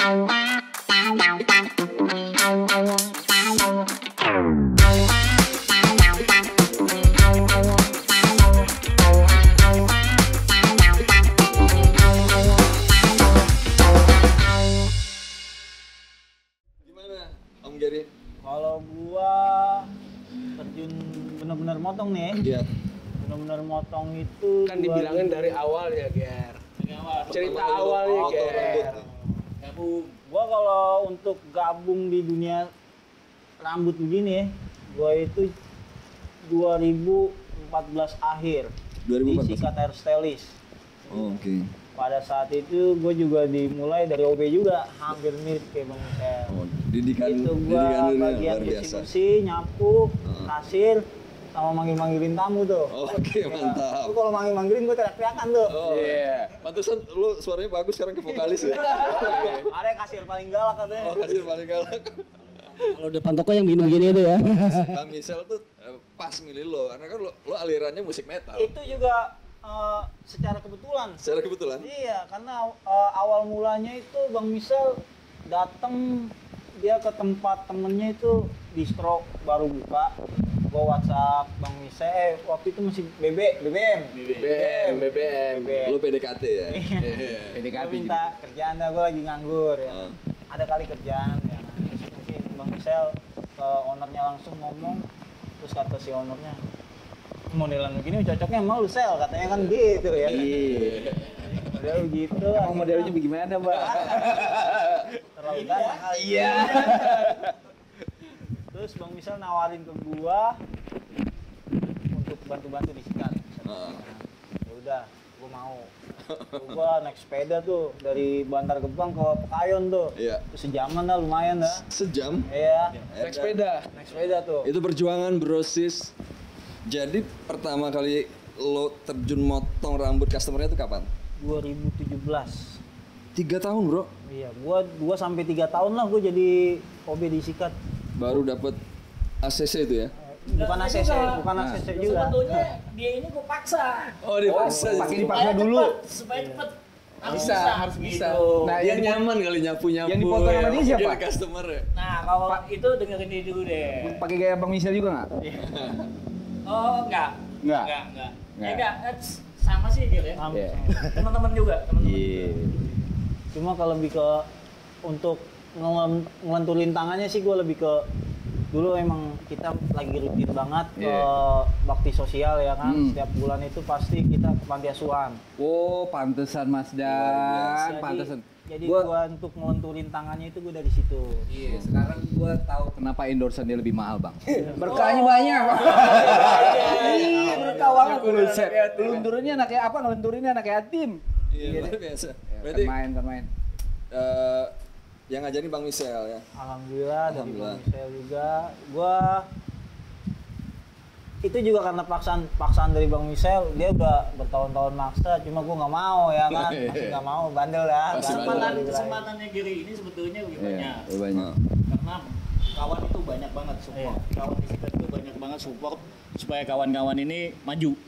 Om Gary? Kalau gua terjun bener-bener motong nih. Iya. Bener-bener motong itu Kan dibilangin dari awal ya, Ger. Cerita awalnya, Ger. Gua kalau untuk gabung di dunia rambut begini, gua itu 2014 akhir 2014? di Sikat Hairstylist. Oh, oke. Pada saat itu gue juga dimulai dari OB juga, hampir mirip kayak Bang Michel. Oh, didikan Itu didikan gua dulunya bagian luar biasa. bersih-bersih, nyapu, kasir, sama manggil-manggilin tamu tuh. Oke, mantap. Lu kalau manggil-manggilin gue teriak-teriakan tuh. Oh iya. Pantesan lu suaranya bagus sekarang ke vokalis ya. Ada kasir paling galak katanya. Oh, kasih paling galak. Kalau depan toko yang minum gini itu ya. Bang Michel tuh pas milih lo, karena kan lo alirannya musik metal. Itu juga secara kebetulan. Secara kebetulan. Iya, karena awal mulanya itu Bang Michel datang dia ke tempat temennya itu distro baru buka. Gua WhatsApp Bang Michel, waktu itu masih BBM. Lo PDKT ya. Gua minta kerjaan dah, gua lagi nganggur ya. Ada kali kerjaan ya. Terus mungkin Bang Michel ke ownernya langsung ngomong, terus kata si ownernya, modelan begini cocoknya sama lu Sel, katanya kan gitu ya. Iya. Udah begitu. Emang modelnya bagaimana, Mbak? Terlalu ganteng kali. Iya. Terus Bang Michel nawarin ke gua untuk bantu-bantu disikat. Ya udah, gua mau. Gua naik sepeda tuh dari Bantar Gebang ke Pekayon tuh. Iya. Terus sejaman dah, lumayan dah. Sejam. Iya. Naik sepeda. Naik sepeda tuh. Itu perjuangan bro sis. Jadi pertama kali lo terjun motong rambut customernya itu kapan? 2017. 3 tahun bro. Iya, gua sampai 3 tahun lah gua jadi OB disikat. Baru dapet ACC itu ya? Bukan ACC, bukan ACC juga. Sebetulnya dia ini gue paksa. Oh dipaksa. Pakai dipaksa dulu. Supaya cepet. Harus bisa. Nah, Yang nyaman kali nyapu. yang dipotong sama dia siapa? Jadi customer ya? Nah kalau itu dengerin dia dulu deh. pakai gaya Bang Michel juga nggak? Oh enggak. Enggak. Enggak. Nggak. Enggak. Sama sih gitu ya. Iya. Teman-teman juga. Teman-teman. Iya. Cuma kalau lebih ke untuk ngelenturin tangannya sih gue lebih ke dulu emang kita lagi rutin banget ke bakti sosial ya kan. Setiap bulan itu pasti kita ke panti asuhan. Oh, pantesan Mas Dan, pantesan. Jadi gua untuk ngelenturin tangannya itu gue dari situ. Iya, sekarang gua tahu kenapa endorsean dia lebih mahal, Bang. Berkahnya banyak. Iya, berkah banget buset. Ngelenturinnya anak kayak apa? Ngelenturinnya anak kayak yatim. Iya luar biasa. Berarti Kan main. yang ngajarin Bang Michel ya? Alhamdulillah dari Alhamdulillah. Bang Michel juga. Gua itu juga karena paksaan dari Bang Michel, dia udah bertahun-tahun maksa, cuma gua nggak mau ya kan, masih nggak mau, bandel ya. Masih Kesempatannya Giri ini sebetulnya lebih banyak. Iya, banyak. Karena kawan itu banyak banget support. Kawan di situ itu banyak banget support supaya kawan-kawan ini maju.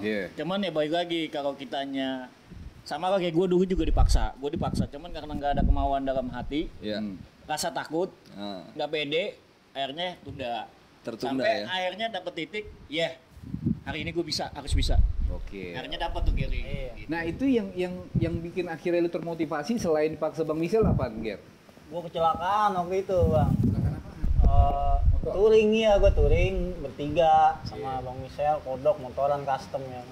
Iya. Cuman ya balik lagi kalau kitanya sama lah kayak gue dulu juga dipaksa. Gue dipaksa cuman karena nggak ada kemauan dalam hati, Iya. rasa takut, Nah, nggak pede, akhirnya tunda. tertunda Sampai ya? akhirnya dapet titik, hari ini gue harus bisa. Oke. Akhirnya dapat tuh Gary. Iya. Nah, itu yang bikin akhirnya lu termotivasi selain dipaksa Bang Michel apa, Ger? Gua kecelakaan waktu itu Bang. Touring ya, gue touring bertiga sama Bang Michel, kodok motoran custom ya.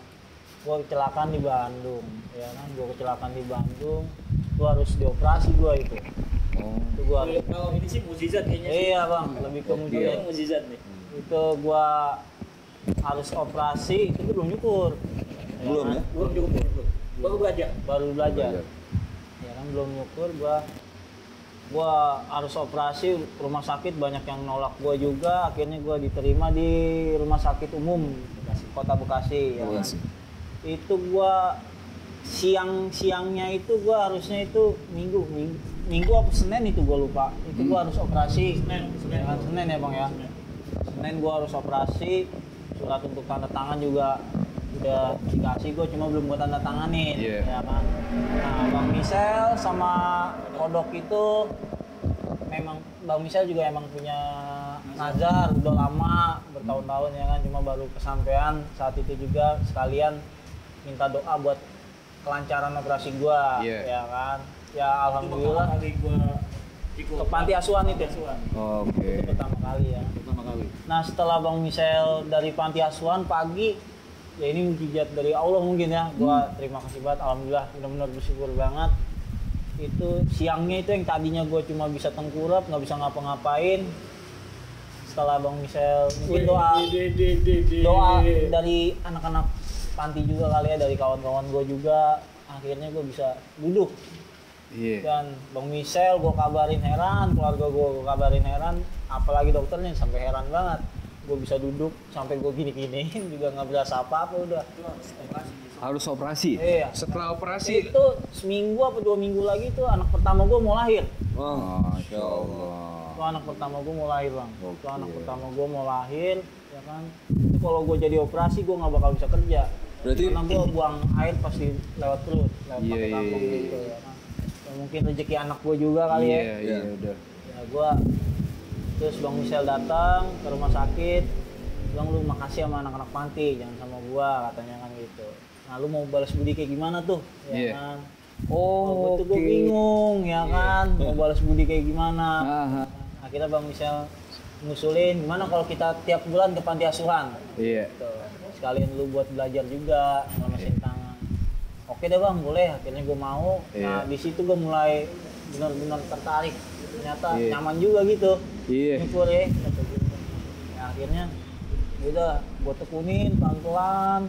Gue kecelakaan di Bandung, ya kan? Gue kecelakaan di Bandung, gue harus dioperasi gue itu. Itu gue harus. Kalau ini sih mukjizat kayaknya sih. Iya Bang, lebih ke mujizat. Ini mukjizat nih. Itu gue harus operasi, itu belum nyukur. Belum ya? Belum cukup. Baru belajar. Baru belajar. Ya kan belum nyukur, gua harus operasi, rumah sakit banyak yang nolak gua juga, akhirnya gua diterima di rumah sakit umum Kota Bekasi ya. Bekasi. Itu gua siangnya itu gua harusnya itu minggu apa Senin itu gua lupa. Itu gua harus operasi. Senin ya Bang ya. Senin gua harus operasi, surat untuk tanda tangan juga udah dikasih, gue cuma belum gue tanda tanganin, Iya. ya kan. Nah, Bang Michel sama Kodok itu memang Bang Michel juga emang punya nazar udah lama bertahun-tahun ya kan, cuma baru kesampaian saat itu juga, sekalian minta doa buat kelancaran operasi gua, Iya. ya kan. Ya alhamdulillah kali gue ke panti asuhan itu. Oke. Itu pertama kali ya. pertama kali. Nah setelah Bang Michel dari panti asuhan pagi, ya ini mukjizat dari Allah mungkin ya. Gua terima kasih banget, alhamdulillah, benar-benar bersyukur banget. Itu siangnya itu yang tadinya gua cuma bisa tengkurap, nggak bisa ngapa-ngapain. Setelah Bang Michel mungkin doa dari anak-anak panti juga kali ya, dari kawan-kawan gua juga, akhirnya gua bisa duduk. Iya. Dan Bang Michel gue kabarin heran, keluarga gue kabarin heran, apalagi dokternya sampai heran banget. Gue bisa duduk sampai gue gini-giniin juga nggak berasa apa-apa udah. Harus operasi. Iya. Setelah operasi Itu seminggu apa 2 minggu lagi tuh anak pertama gue mau lahir. Wah, Masya Allah. Itu anak pertama gue mau lahir bang. Itu Oke. anak pertama gue mau lahir, ya kan. Itu kalau gue jadi operasi gue nggak bakal bisa kerja. Berarti- karena gue buang air pasti lewat perut, lewat Iya, pakai kantong iya, gitu ya kan. Ya, mungkin rezeki anak gue juga kali ya. Iya, iya, udah. Ya gua terus Bang Michel datang ke rumah sakit, bilang lu makasih sama anak-anak panti, jangan sama gua, katanya kan gitu. Nah lu mau balas budi kayak gimana tuh, ya Iya. kan? Oh, Itu gua bingung, ya kan, mau balas budi kayak gimana. Aha. Akhirnya Bang Michel ngusulin gimana kalau kita tiap bulan ke panti asuhan. Iya. Gitu. Sekalian lu buat belajar juga, ngelemesin tangan. Oke deh bang, boleh. Akhirnya gue mau. Nah Iya. di situ gue mulai benar-benar tertarik. Ternyata Iya. nyaman juga gitu. Iya. Nyukur ya. Kata gitu. Nah akhirnya udah gue tekunin pelan-pelan.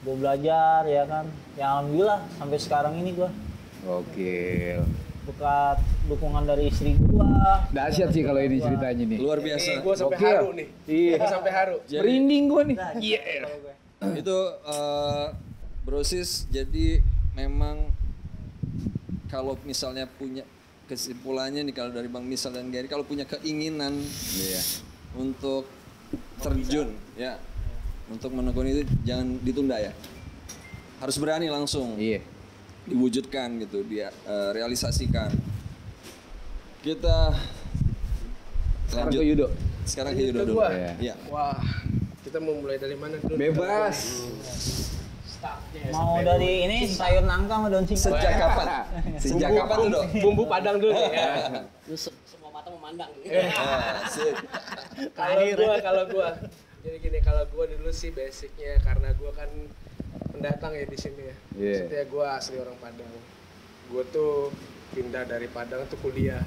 Gue belajar ya kan. Ya alhamdulillah sampai sekarang ini gue Gokil. berkat dukungan dari istri gue. Dahsyat sih kalau ini ceritanya nih. luar biasa. gue sampai Gokil. haru nih. Iya. Gua sampai haru. Merinding gua nih. Iya. Itu Brosis, jadi memang kalau misalnya punya kesimpulannya nih kalau dari Bang Michel dan Gary, kalau punya keinginan Iya. untuk terjun ya, untuk menekuni itu jangan ditunda ya, harus berani langsung Iya. diwujudkan gitu, dia realisasikan. Kita Sekarang lanjut ke Yudo. sekarang ke Lanjut Yudo ke dulu. gua. Iya. Wah, kita mau mulai dari mana dulu? Bebas. Mau dari ini sayur nangka sama daun singkong. Sejak kapan? Sejak Bumbu- kapan tuh, Dok? Bumbu Padang dulu nih. Ya. Lu semua mata memandang. Ah, sip. Kalau gua jadi gini, kalau gua dulu sih basicnya karena gua kan pendatang ya di sini ya. Iya. Maksudnya gua asli orang Padang. Gua tuh pindah dari Padang tuh kuliah.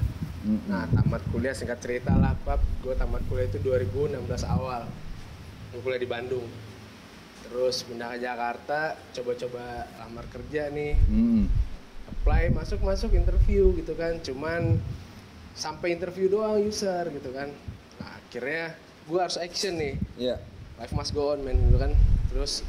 Nah, tamat kuliah singkat cerita lah, Pap. Gua tamat kuliah itu 2016 awal. Gua kuliah di Bandung. Terus pindah ke Jakarta, coba-coba lamar kerja nih. Apply, masuk interview gitu kan. Cuman sampai interview doang user gitu kan. Nah, akhirnya gue harus action nih. Iya. Life must go on men gitu kan. Terus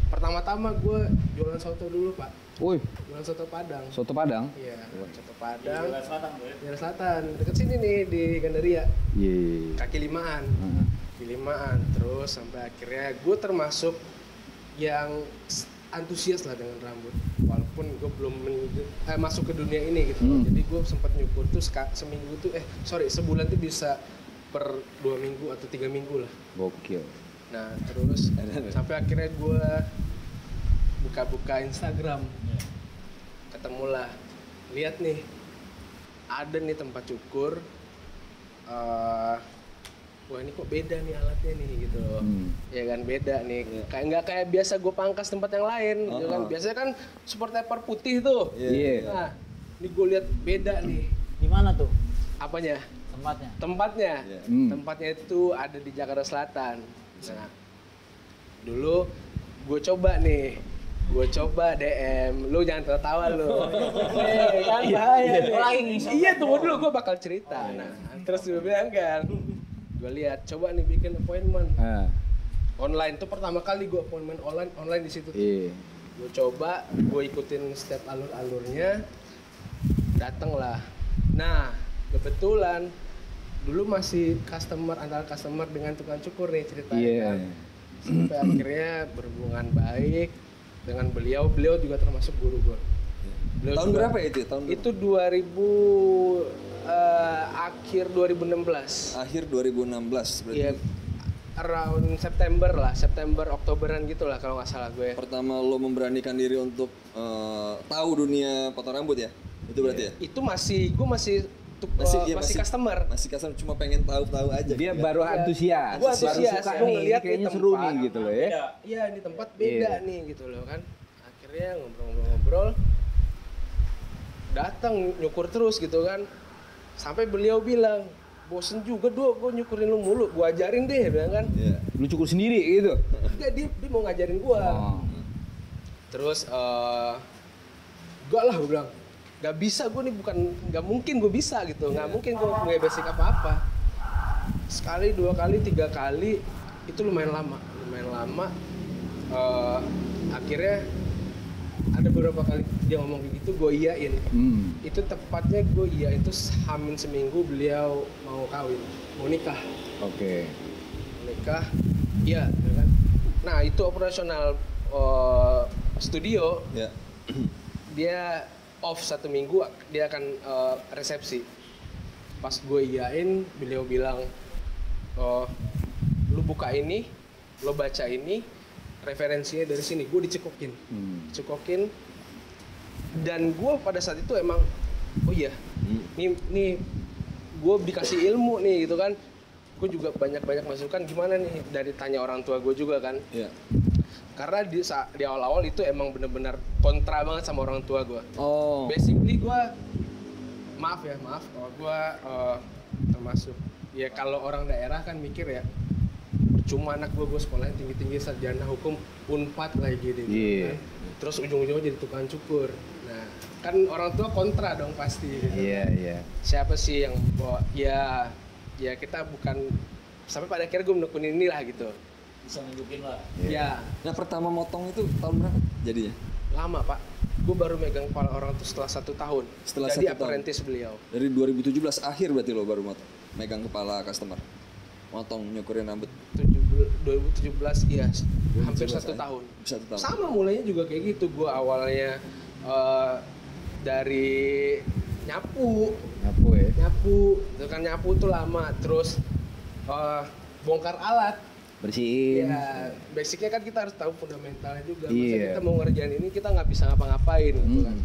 pertama-tama gue jualan soto dulu pak. Woi, Jualan soto Padang. soto Padang. Iya, soto Padang. Daerah Selatan bro ya. Daerah Selatan, deket sini nih di Gandaria. Iya. Kaki limaan. Heeh. Kaki limaan. Terus sampai akhirnya gue termasuk yang antusias lah dengan rambut. Walaupun gue belum masuk ke dunia ini gitu. Jadi gue sempat nyukur tuh seminggu tuh sebulan tuh bisa per 2 minggu atau 3 minggu lah. Gokil. Nah terus sampai akhirnya gue buka-buka Instagram, ketemulah, lihat nih, ada nih tempat cukur, wah ini kok beda nih alatnya nih gitu, ya kan beda nih, kayak nggak kayak biasa gue pangkas tempat yang lain, gitu kan, biasanya kan super taper putih tuh, Iya. nah ini gue lihat beda nih, Di mana tuh apanya? tempatnya? Tempatnya, Iya. tempatnya itu ada di Jakarta Selatan. Nah, dulu gue coba nih, gue coba DM, lu jangan tertawa lu, kan bahaya. nih. Lagi ngisep. Iya tunggu dulu, gue bakal cerita. Nah, terus gue bilang kan, gue lihat, coba nih bikin appointment Ah, online. Tuh pertama kali gue appointment online di situ. iya. Gue coba, gue ikutin step alurnya, dateng lah. Nah, kebetulan dulu masih antara customer dengan tukang cukur nih ceritanya Iya. kan. Sampai akhirnya berhubungan baik dengan beliau juga termasuk guru gue. Tahun berapa itu? Tahun itu 2000 akhir 2016. Akhir 2016 berarti. Iya, around September Oktoberan gitulah kalau nggak salah gue. Pertama lo memberanikan diri untuk tahu dunia potong rambut ya? Itu berarti ya? Itu gue masih customer. Masih customer, cuma pengen tahu-tahu aja. Dia baru antusias. Gua antusias, baru suka gua nih, ngeliat kayaknya nih seru tempat. nih gitu loh ya. Iya, ini tempat beda nih gitu loh kan. Akhirnya ngobrol-ngobrol, datang nyukur terus gitu kan. Sampai beliau bilang, bosen juga gue nyukurin lu mulu, gue ajarin deh, bilang kan. Iya. Lu cukur sendiri gitu. Enggak, dia mau ngajarin gue. Oh. Terus enggak lah gue bilang, gak bisa gue nih, gak mungkin gue bisa gitu, gak mungkin gue punya basic apa-apa. Sekali, 2 kali, 3 kali, itu lumayan lama. Akhirnya ada beberapa kali dia ngomong gitu, gue iyain. Itu tepatnya gue iya, itu hamin seminggu beliau mau kawin, mau nikah. Oke. Nikah, iya kan. Nah itu operasional studio, Ya. dia off 1 minggu, dia akan resepsi. Pas gue iyain, beliau bilang, lu buka ini, lu baca ini, referensinya dari sini. Gue dicekokin, dan gue pada saat itu emang, oh iya, nih gue dikasih ilmu nih gitu kan. Gue juga banyak masukan gimana nih, dari tanya orang tua gue juga kan. Iya. Karena di awal-awal itu emang bener-bener kontra banget sama orang tua gue. Oh. Basically gue, maaf kalau gue termasuk, ya kalau orang daerah kan mikir ya, cuma anak gue sekolahnya tinggi-tinggi sarjana hukum, Unpad lagi gitu. Iya. Kan. Terus ujung-ujungnya jadi tukang cukur. Nah, kan orang tua kontra dong pasti. Gitu. Iya. Siapa sih yang bawa? Ya kita bukan, sampai pada akhirnya gue menekunin inilah gitu. Bisa nunjukin lah. Ya, Nah pertama motong itu tahun berapa jadinya? lama pak. Gue baru megang kepala orang tuh setelah 1 tahun. Setelah jadi 1 tahun. apprentice beliau. Dari 2017 akhir berarti lo baru motong? Megang kepala customer? Motong, nyukurin rambut? 2017 iya, hampir 1 akhir. tahun. 1 tahun. Sama mulainya juga kayak gitu. Gue awalnya dari nyapu, itu kan nyapu tuh lama. Terus bongkar alat. Bersihin. Ya, basicnya kan kita harus tahu fundamentalnya juga. Masa Iya. kita mau ngerjain ini kita nggak bisa ngapa-ngapain gitu kan.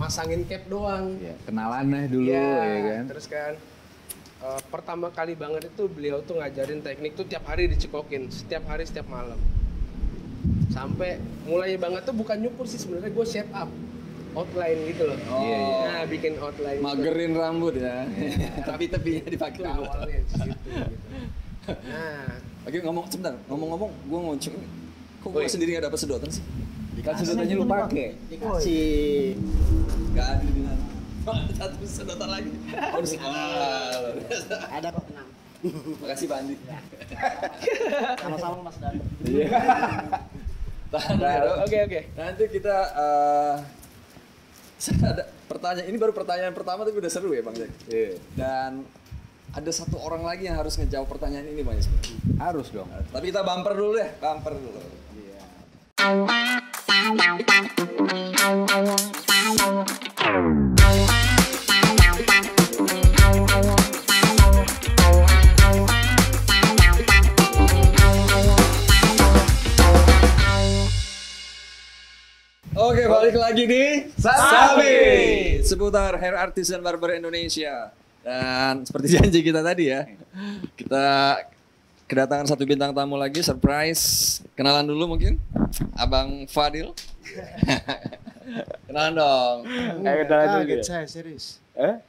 Masangin cap doang. Ya, kenalan lah dulu Iya, ya kan. Terus kan pertama kali banget itu beliau tuh ngajarin teknik tuh tiap hari dicekokin, setiap hari setiap malam. Sampai mulai banget tuh bukan nyukur sih sebenarnya, gue shape up outline gitu loh. Iya. Nah, bikin outline. Magerin rambut ya. Tapi tepinya dipakai Itu rambut. awalnya di situ gitu. Nah, Oke, ngomong-ngomong, gue mau cek ini. Kok gue sendiri gak dapet sedotan sih? Kan sedotannya lu pakai. Dikasih. Gak adil dengan satu sedotan lagi. Ada kok, tenang. Makasih Pak Andi. Sama-sama Mas Dan. Tahan dulu. oke. Nanti kita ada pertanyaan, ini baru pertanyaan pertama tapi udah seru ya Bang Jack. Iya. Dan ada 1 orang lagi yang harus ngejawab pertanyaan ini Bang Jack. Harus dong. Tapi kita bumper dulu deh, bumper dulu. Oke, balik lagi di Sabi seputar hair artist dan barber Indonesia. Dan seperti janji kita tadi ya, kita kedatangan 1 bintang tamu lagi, surprise. Kenalan dulu mungkin, Abang Fadil. Kenalan dong. Kaget saya, serius.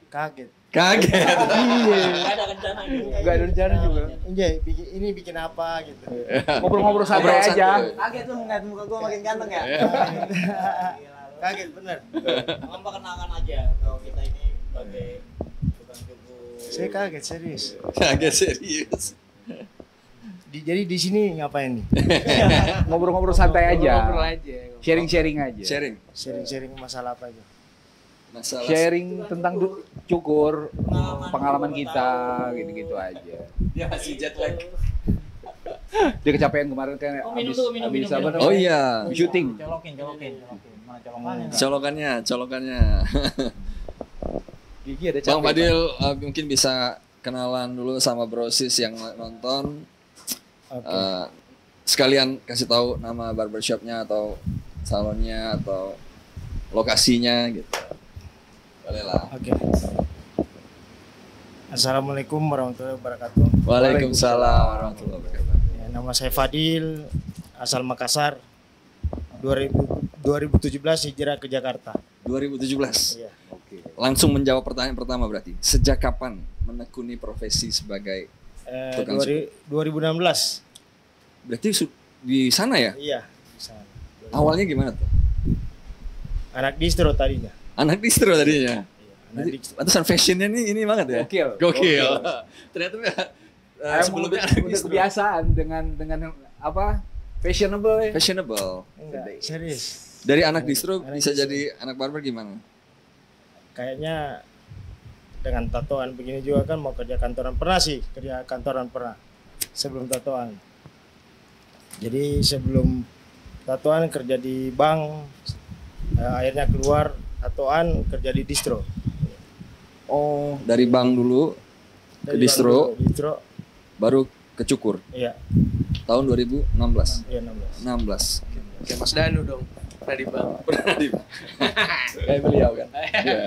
Kaget. Kaget. Nggak ada rencana gitu. Gak ada rencana juga. Iya, ini bikin apa gitu. Ngobrol-ngobrol santai aja. Kaget lu ngeliat muka gue makin ganteng ya? Kaget bener. Memperkenalkan aja kalau kita ini sebagai tukang cukur. Saya kaget serius. Kaget serius. Jadi di sini ngapain nih? Ngobrol-ngobrol santai ngobrol aja. aja. Sharing-sharing aja. Sharing masalah apa aja? Masalah Sharing tentang cukur, pengalaman kita, gitu-gitu aja. dia masih jet lag. Dia kecapean kemarin kan minum habis dulu, minum. apa namanya? Oh iya, Syuting. Colokin. Mana colokannya? colokannya. Gigi ada Bang capek. Fadil mungkin bisa kenalan dulu sama Brosis yang nonton. Oke. Sekalian kasih tahu nama barbershopnya atau salonnya atau lokasinya gitu. Boleh lah. Oke. Assalamualaikum warahmatullahi wabarakatuh. Waalaikumsalam warahmatullahi wabarakatuh. Ya, nama saya Fadil, asal Makassar. 2017 hijrah ke Jakarta. 2017. Iya. Langsung menjawab pertanyaan pertama berarti. Sejak kapan menekuni profesi sebagai tukang cukur? 2016. Berarti di sana ya? Iya. Di sana. Awalnya gimana tuh? Anak distro tadinya. Anak distro tadinya. Anak distro. Pantesan fashionnya ini banget ya? Gokil. Ternyata sebelumnya sebelumnya anak udah distro. kebiasaan dengan apa? Fashionable ya. Fashionable. Enggak, serius. Dari anak distro Anak bisa distro. jadi anak barber gimana? Kayaknya dengan tatoan begini juga kan mau kerja kantoran. Pernah sih kerja kantoran pernah. Sebelum tatoan. Jadi sebelum tatoan kerja di bank. Akhirnya keluar tatoan kerja di distro. Oh, dari bank dulu ke Dari distro, bank dulu, distro. baru ke cukur. Iya. Tahun 2016. Iya 16. 16. Kayak Mas Danu dong. Pernah di bank. Pernah di kayak beliau kan. Iya.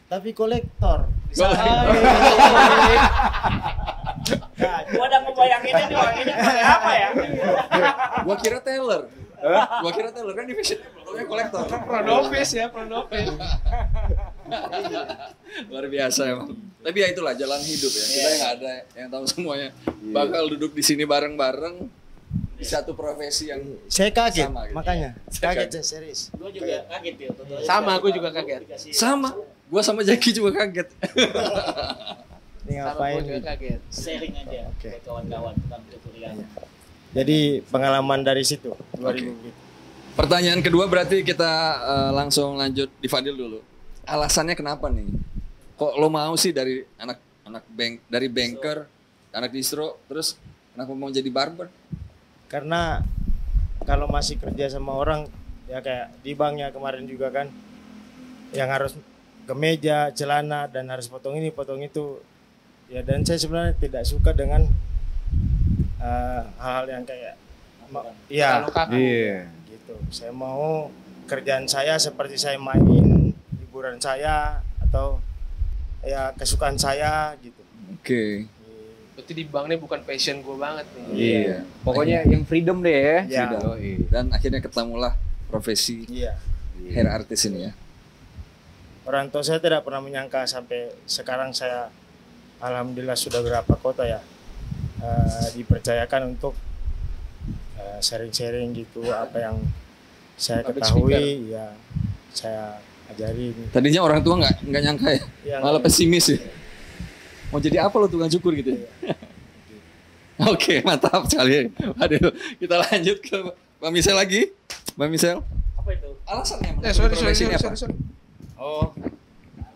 Tapi kolektor. Gua udah ngebayangin ini orangnya kayak apa ya? Gua kira teller. Gua kira teller kan di fashion namanya kolektor. Pronopis ya, pronopis. Luar biasa emang. Tapi ya itulah jalan hidup ya. Kita yang ada yang tahu semuanya. Bakal duduk di sini bareng-bareng di satu profesi yang Saya kaget, Sama gitu. makanya. Saya Kaget kaget. saya serius. Gua juga kaget ya. Sama, aku juga kaget. sama. Gua sama Jaki juga kaget. Ini Sama ngapain? gue juga kaget. Sharing aja Oke. buat kawan-kawan tentang tutorial. Jadi pengalaman dari situ 2000 Oke. gitu. Pertanyaan kedua berarti kita langsung lanjut di Fadil dulu. Alasannya kenapa nih? Kok lo mau sih dari dari banker, anak distro, terus kenapa mau jadi barber? Karena kalau masih kerja sama orang ya kayak di banknya kemarin juga kan yang harus kemeja, celana dan harus potong ini, potong itu. Ya dan saya sebenarnya tidak suka dengan hal-hal yang kayak iya Kalau kaku. Iya. gitu. Saya mau kerjaan saya seperti saya main hiburan saya atau ya kesukaan saya gitu. Oke. Berarti di bank ini bukan passion gue banget nih. Iya. Pokoknya yang freedom deh ya. Ya. Oh, iya. Dan akhirnya ketemulah profesi Iya. hair artist ini ya. Orang tua saya tidak pernah menyangka sampai sekarang saya alhamdulillah sudah berapa kota ya dipercayakan untuk sharing-sharing gitu apa yang saya Public ketahui ya saya ajarin. Tadinya orang tua nggak nyangka ya, Yang- malah pesimis ya. Mau jadi apa lo tukang cukur gitu ya? Oke, mantap sekali. Aduh, kita lanjut ke Mbak Michelle lagi. Mbak Michelle, Apa itu? alasannya Sorry, profesi ini apa? Oh.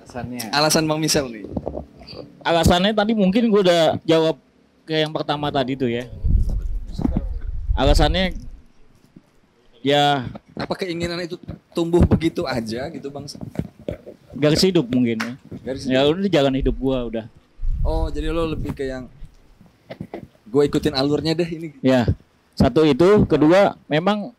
Alasannya. Alasan Bang Michelle nih. Alasannya tadi mungkin gue udah jawab ke yang pertama tadi tuh ya. Alasannya ya Apa keinginan itu tumbuh begitu aja gitu Bang? garis hidup mungkin ya. Garis Ya udah jalan hidup gua udah. Oh, jadi lo lebih ke yang gue ikutin alurnya deh ini. Ya. Satu itu, kedua memang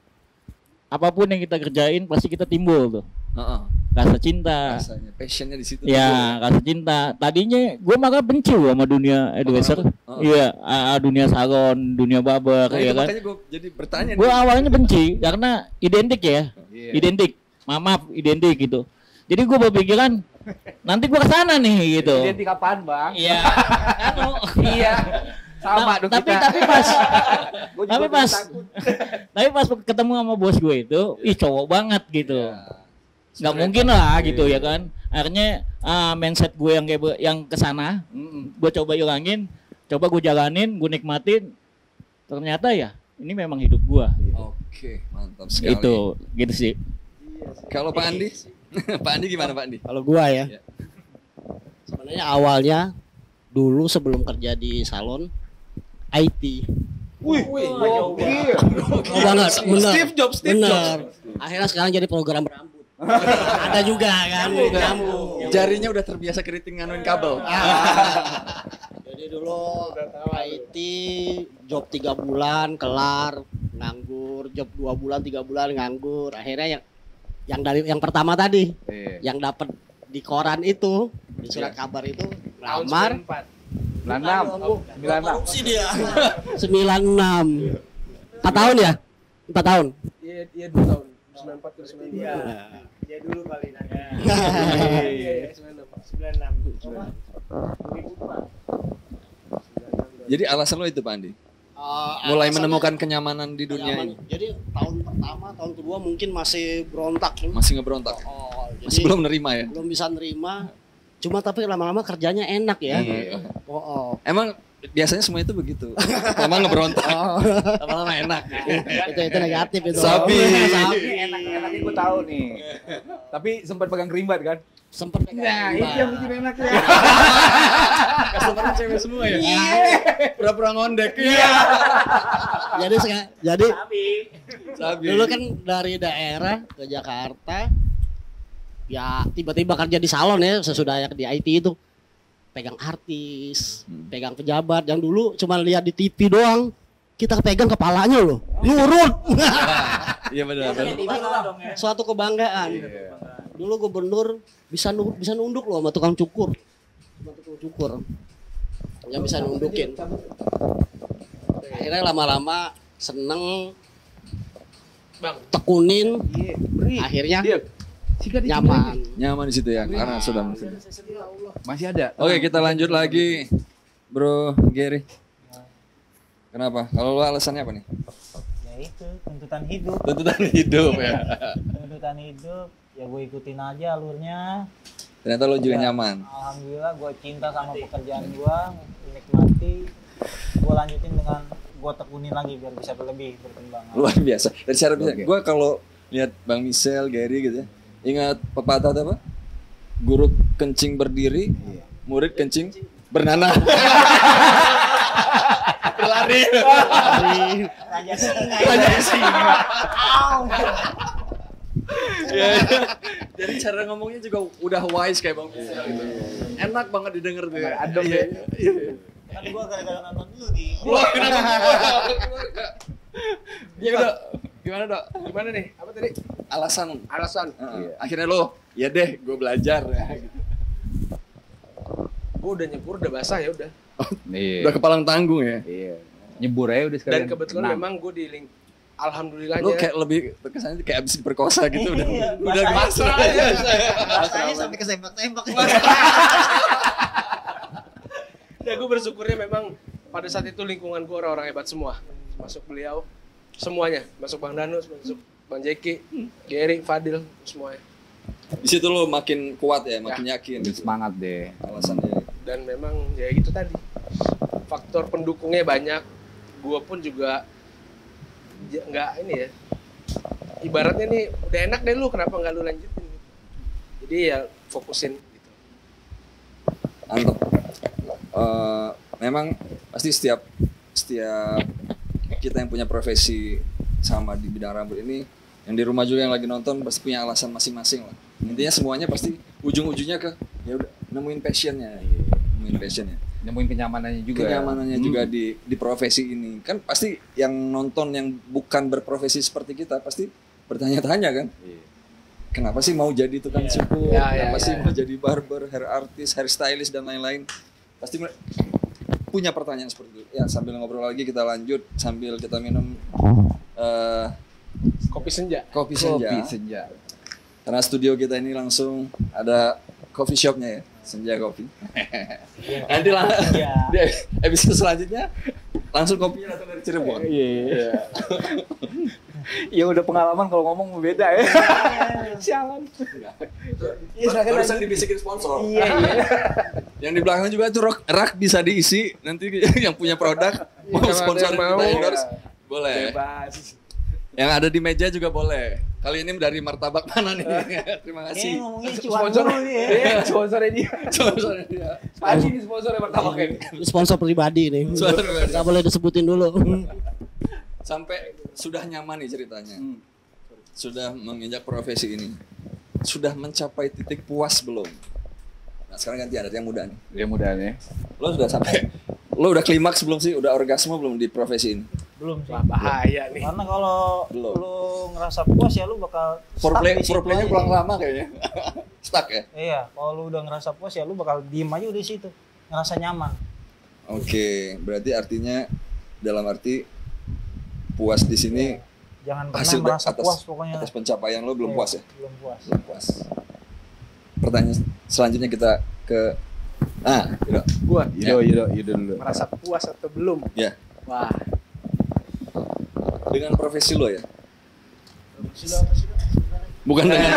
apapun yang kita kerjain pasti kita timbul tuh. Heeh. Rasa cinta. Rasanya passionnya di situ. Ya, rasa cinta. Tadinya gue malah benci loh sama dunia hairdresser. Oh. Iya, dunia salon, dunia barber, Nah, ya itu kan. makanya gue jadi bertanya Gue nih. awalnya benci karena identik ya. Iya. Identik. Maaf, identik gitu. Jadi gue berpikiran nanti gue kesana nih gitu. Identik apaan, Bang? Iya. Anu. Iya. Sama dong tapi kita. tapi pas Gua juga tapi jadi pas takut. tapi pas ketemu sama bos gue itu, ih cowok banget gitu. Ya. Nggak mungkin lah gitu ya kan. Akhirnya mindset gue yang kayak yang kesana, gue coba ilangin, coba gue jalanin, gue nikmatin. Ternyata ya ini memang hidup gue. Oke, mantap sekali. Itu gitu sih. Kalau Pak Andi, Pak Andi gimana Pak Andi? Kalau gua ya, Ya. sebenarnya awalnya dulu sebelum kerja di salon, IT. Wih, Oh banget, bener. Steve Jobs. Bener. Akhirnya sekarang jadi program rambut. Ada juga kan, nyambung. Jarinya udah terbiasa keriting nganuin kabel. Jadi dulu IT job 3 bulan kelar, nganggur, job 2 bulan 3 bulan nganggur. Akhirnya yang pertama tadi, Iya. yang dapat di koran itu, di surat kabar itu lamar. 96. Korupsi dia. 96. 4 tahun ya? 4 tahun. Iya 2 tahun. 94 ke 95. Iya. Dia dulu kali nanya. Iya 96. 96. Jadi alasan lo itu Pak Andi? Mulai menemukan kenyamanan di dunia ini. Jadi tahun pertama, tahun kedua mungkin masih berontak. Masih ngeberontak. Masih belum nerima ya? Belum bisa nerima. Cuma tapi lama-lama kerjanya enak ya. Emang biasanya semua itu begitu. Emang ngeberontak. Lama-lama enak. Itu negatif itu. Sabi. Enaknya gue tahu nih. Tapi sempat pegang kerimbat kan? Sempet Nah, itu yang bikin enaknya. Customer cewek semua ya? Pura-pura ngondek. Jadi Sabi. dulu kan dari daerah ke Jakarta, ya tiba-tiba kerja di salon ya sesudah di IT itu, pegang artis, pegang pejabat yang dulu cuma lihat di TV doang, kita pegang kepalanya loh, nurut. Iya benar. Suatu kebanggaan. Dulu gubernur bisa nunduk loh sama tukang cukur, yang bisa nundukin. Akhirnya lama-lama seneng, tekunin, akhirnya nyaman. Nyaman di situ ya, karena sudah Masih ada. Oke, kita lanjut lagi, Bro Gary. Kenapa? Kalau lo alasannya apa nih? Ya itu tuntutan hidup. Tuntutan hidup ya. Tuntutan hidup. Ya gue ikutin aja alurnya. Ternyata lo juga nyaman. Alhamdulillah gue cinta sama pekerjaan gue, menikmati. Gue lanjutin dengan gue tekunin lagi biar bisa lebih berkembang. Luar biasa. Dari cara bisa. Oke. Gue kalau lihat Bang Michel, Gary gitu ya. Ingat pepatah apa? Guru kencing berdiri, murid kencing bernanah. Berlari. Raja singa. Raja singa. Ya, jadi cara ngomongnya juga udah wise kayak Bang Michel gitu. Enak banget didengar tuh. Adem ya. Kan gue gara-gara nonton dulu di. Wah, kenapa ya udah. Gimana Dok? Gimana nih? Apa tadi? Alasan. Iya. Akhirnya lo, ya deh, gue belajar ya. Gitu. Gue udah nyebur, udah basah ya udah. Iya. Udah kepalang tanggung ya. Iya. Nyebur aja udah sekalian. Dan kebetulan Nah. memang gue di link. Alhamdulillahnya. Lo kayak lebih kesannya kayak abis diperkosa gitu udah. Iya, Udah pasrah aja. Rasanya sampai kesembak-tembak. Ya gue bersyukurnya memang pada saat itu lingkungan gue orang-orang hebat semua. Masuk beliau, semuanya. Masuk Bang Danus, masuk Bang Jeki, Gary, Fadil, semuanya. Di situ lo makin kuat ya, makin yakin. Bikin semangat deh. Alasannya. Dan memang ya gitu tadi. Faktor pendukungnya banyak. Gue pun juga nggak ini ya. Ibaratnya nih udah enak deh lu, kenapa nggak lu lanjutin? Jadi ya fokusin gitu. Mantap. Memang pasti setiap kita yang punya profesi sama di bidang rambut ini, yang di rumah juga yang lagi nonton pasti punya alasan masing-masing lah. Intinya semuanya pasti ujung-ujungnya ke ya udah nemuin passionnya, Nemuin kenyamanannya juga. Kenyamanannya juga di profesi ini. Kan pasti yang nonton yang bukan berprofesi seperti kita pasti bertanya-tanya kan. Iya. Kenapa sih mau jadi tukang cukur? Ya, Kenapa ya, sih ya. mau jadi barber, hair artist, hair stylist dan lain-lain? Pasti punya pertanyaan seperti itu. Ya sambil ngobrol lagi kita lanjut sambil kita minum Kopi senja. kopi Kopi senja. senja. Karena studio kita ini langsung ada coffee shopnya ya, Senja Kopi. Nanti lah di episode selanjutnya langsung kopinya datang dari Cirebon. Iya. Ya udah pengalaman kalau ngomong beda ya. Sialan. Barusan dibisikin sponsor. Yang di belakang juga tuh rak bisa diisi. Nanti yang punya produk mau Kalau ada sponsor yang mau, kita endorse boleh. Bebas. Yang ada di meja juga boleh. Kali ini dari martabak mana nih? Terima kasih. Ngomongin cuan dulu nih ya. Sponsornya dia. Sponsornya dia. Padi ini sponsornya pertama kali. Sponsor pribadi nih. Sponsor pribadi. Nggak boleh disebutin dulu. Sampai sudah nyaman nih ceritanya. Sudah menginjak profesi ini. Sudah mencapai titik puas belum? Nah sekarang gantian, ada yang muda nih. Yang muda nih. Lo udah klimaks belum sih? Udah orgasme belum di profesi ini? Belum sih. Wah, bahaya nih. Karena kalau Belum. lu ngerasa puas ya lu bakal stuck di situ Foreplaynya aja. kurang lama kayaknya. Stuck ya? Iya, kalau lu udah ngerasa puas ya lu bakal diem aja udah di situ. Ngerasa nyaman. Oke, berarti artinya dalam arti puas di sini Jangan pernah hasil merasa atas, puas pokoknya. atas pencapaian lo belum Iya, puas ya? Belum puas. Belum puas. Pertanyaan selanjutnya kita ke Yudo. Gua Yudo dulu. Merasa puas atau belum? Ya, Wah. dengan profesi lo ya. Bukan dengan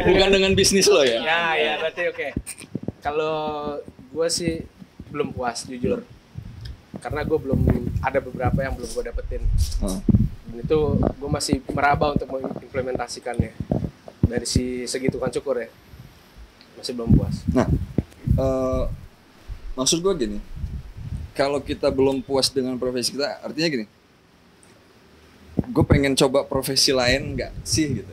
bukan dengan bisnis lo ya. Ya, berarti oke. Kalau gue sih belum puas jujur. Karena gue belum ada beberapa yang belum gue dapetin. Oh. Dan itu gue masih meraba untuk mengimplementasikannya dari segi tukang cukur ya. Masih belum puas. Nah, maksud gue gini, kalau kita belum puas dengan profesi kita, artinya gini, gue pengen coba profesi lain nggak sih gitu.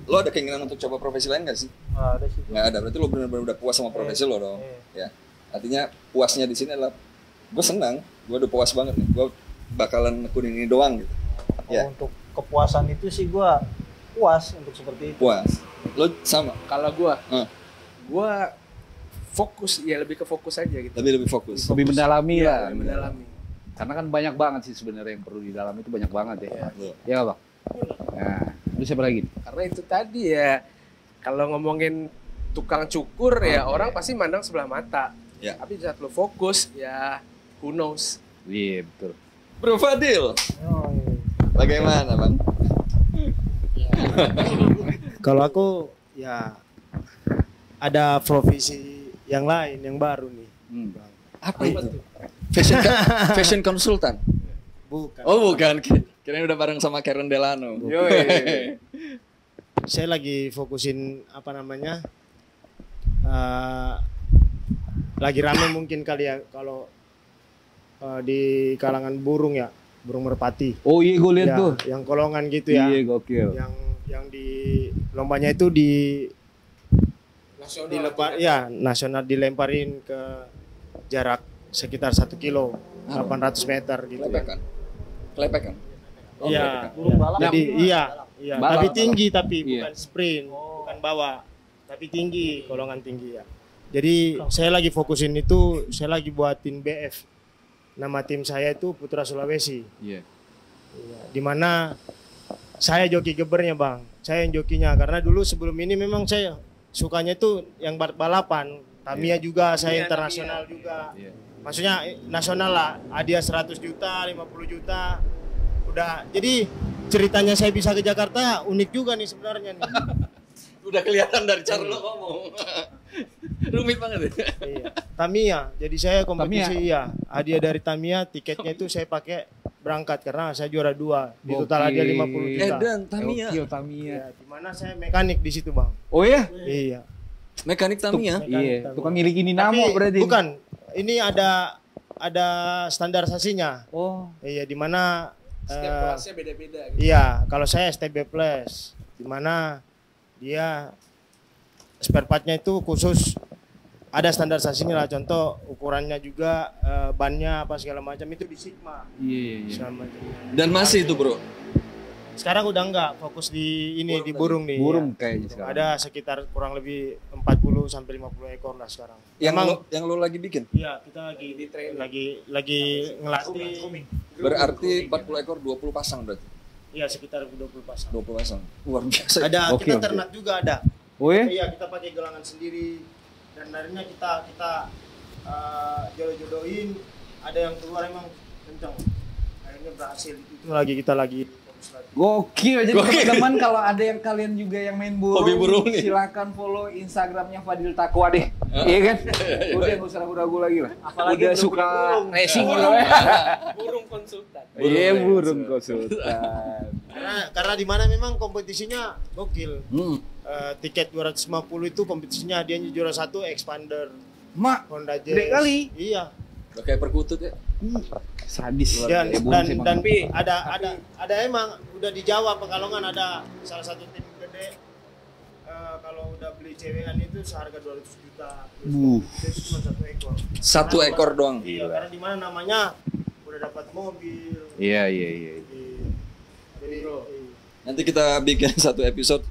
Lo ada keinginan untuk coba profesi lain nggak sih? Nggak ada sih. Nggak ada, berarti lo benar-benar udah puas sama profesi lo dong. Ya, artinya puasnya di sini adalah gue senang, gue udah puas banget nih, gue bakalan nekunin ini doang gitu. Ya, Untuk kepuasan itu sih gua puas untuk seperti itu. puas. Lo sama, Kalau gue, Hah. gue fokus ya lebih ke fokus aja gitu. lebih fokus. Lebih mendalami Iya, lah. lebih mendalami. Karena kan banyak banget sih sebenarnya yang perlu di dalam itu banyak banget ya. Iya. Iya nggak, Bang? Nah, lu siapa lagi? Karena itu tadi ya, kalau ngomongin tukang cukur ya orang pasti mandang sebelah mata. Ya. Tapi saat lo fokus ya who knows. Iya, betul. Bro Fadil, Oh, iya. bagaimana bang? Kalau aku ya ada profesi yang lain yang baru nih. Bang. Apa itu? Fashion consultant? Bukan. Oh bukan, kirain udah bareng sama Karen Delano. Saya lagi fokusin apa namanya? Lagi rame mungkin kali ya kalau di kalangan burung ya, burung merpati. Oh iya, gue lihat Ya, tuh. yang kolongan gitu ya. Iya, gokil. Yang di lombanya itu nasional dilemparin ke jarak sekitar 1 kilo, 800 meter gitu ya. Kelepekan? Oh, Iya. Burung balap. Jadi iya, Balap. tapi tinggi tapi Iya. bukan sprint, bukan bawa, tapi tinggi, golongan tinggi ya. Jadi saya lagi fokusin itu, saya lagi buatin BF. Nama tim saya itu Putra Sulawesi. Iya. Iya, di mana saya joki gebernya bang, saya yang jokinya karena dulu sebelum ini memang saya sukanya itu yang balapan, Tamiya juga, saya internasional juga, Iya. maksudnya nasional lah, hadiah 100 juta, 50 juta, udah. Jadi ceritanya saya bisa ke Jakarta unik juga nih sebenarnya nih. Udah kelihatan dari cara lo ngomong. Rumit banget ya. Iya. Tamiya, jadi saya kompetisi Tamiya? iya, hadiah dari Tamiya, tiketnya itu saya pakai berangkat karena saya juara 2, di total hadiah 50 juta. Dan Tamiya. Gokil, Tamiya. Iya, di mana saya mekanik di situ bang. Oh iya? Iya. Mekanik Tamiya. Iya, tukang milik Dinamo Tapi berarti. bukan, ini ada standarisasinya. Oh. Iya, di mana Setiap kelasnya beda-beda gitu. iya, kalau saya STB Plus, di mana dia spare partnya itu khusus ada standarisasinya lah, contoh ukurannya juga bannya apa segala macam itu di Sigma. Iya. Segala macam. Dan masih itu bro. Sekarang udah enggak fokus di ini di burung nih. Burung ya. kayaknya sekarang. Ada sekitar kurang lebih 40 sampai 50 ekor lah sekarang. Yang lo lagi bikin? Iya, kita lagi Di training. lagi ngelatih. Berarti 40 ekor 20 pasang berarti. Iya, sekitar 20 pasang. 20 pasang. Luar biasa. Ada Oke, kita oke. ternak juga ada. Oh ya? Iya, kita pakai gelangan sendiri dan darinya kita jodoh-jodohin, ada yang keluar emang kencang. Akhirnya berhasil. Itu kita lagi fokus lagi. Gokil. Jadi Gokil. teman-teman kalau ada yang kalian juga yang main burung, Hobi burung nih. silakan follow Instagramnya Fadil Takwa deh. Iya kan? Udah nggak usah ragu-ragu lagi lah. Apalagi Udah burung- suka burung. racing gitu. Burung konsultan. Iya, burung konsultan. Karena di mana memang kompetisinya gokil. Hmm. Tiket 250 itu kompetisinya hadiahnya juara 1 expander Mak, Honda Jazz. gede kali. Iya. Udah kayak perkutut ya. Sadis. Dan, Burung sih, dan Bang. ada emang udah di Jawa Pekalongan ada salah satu tim gede kalau udah beli cewekan itu seharga 200 juta. Itu cuma 1 ekor. 1 ekor doang. Iya, karena di mana namanya udah dapat mobil. Iya. Jadi Nanti kita bikin satu episode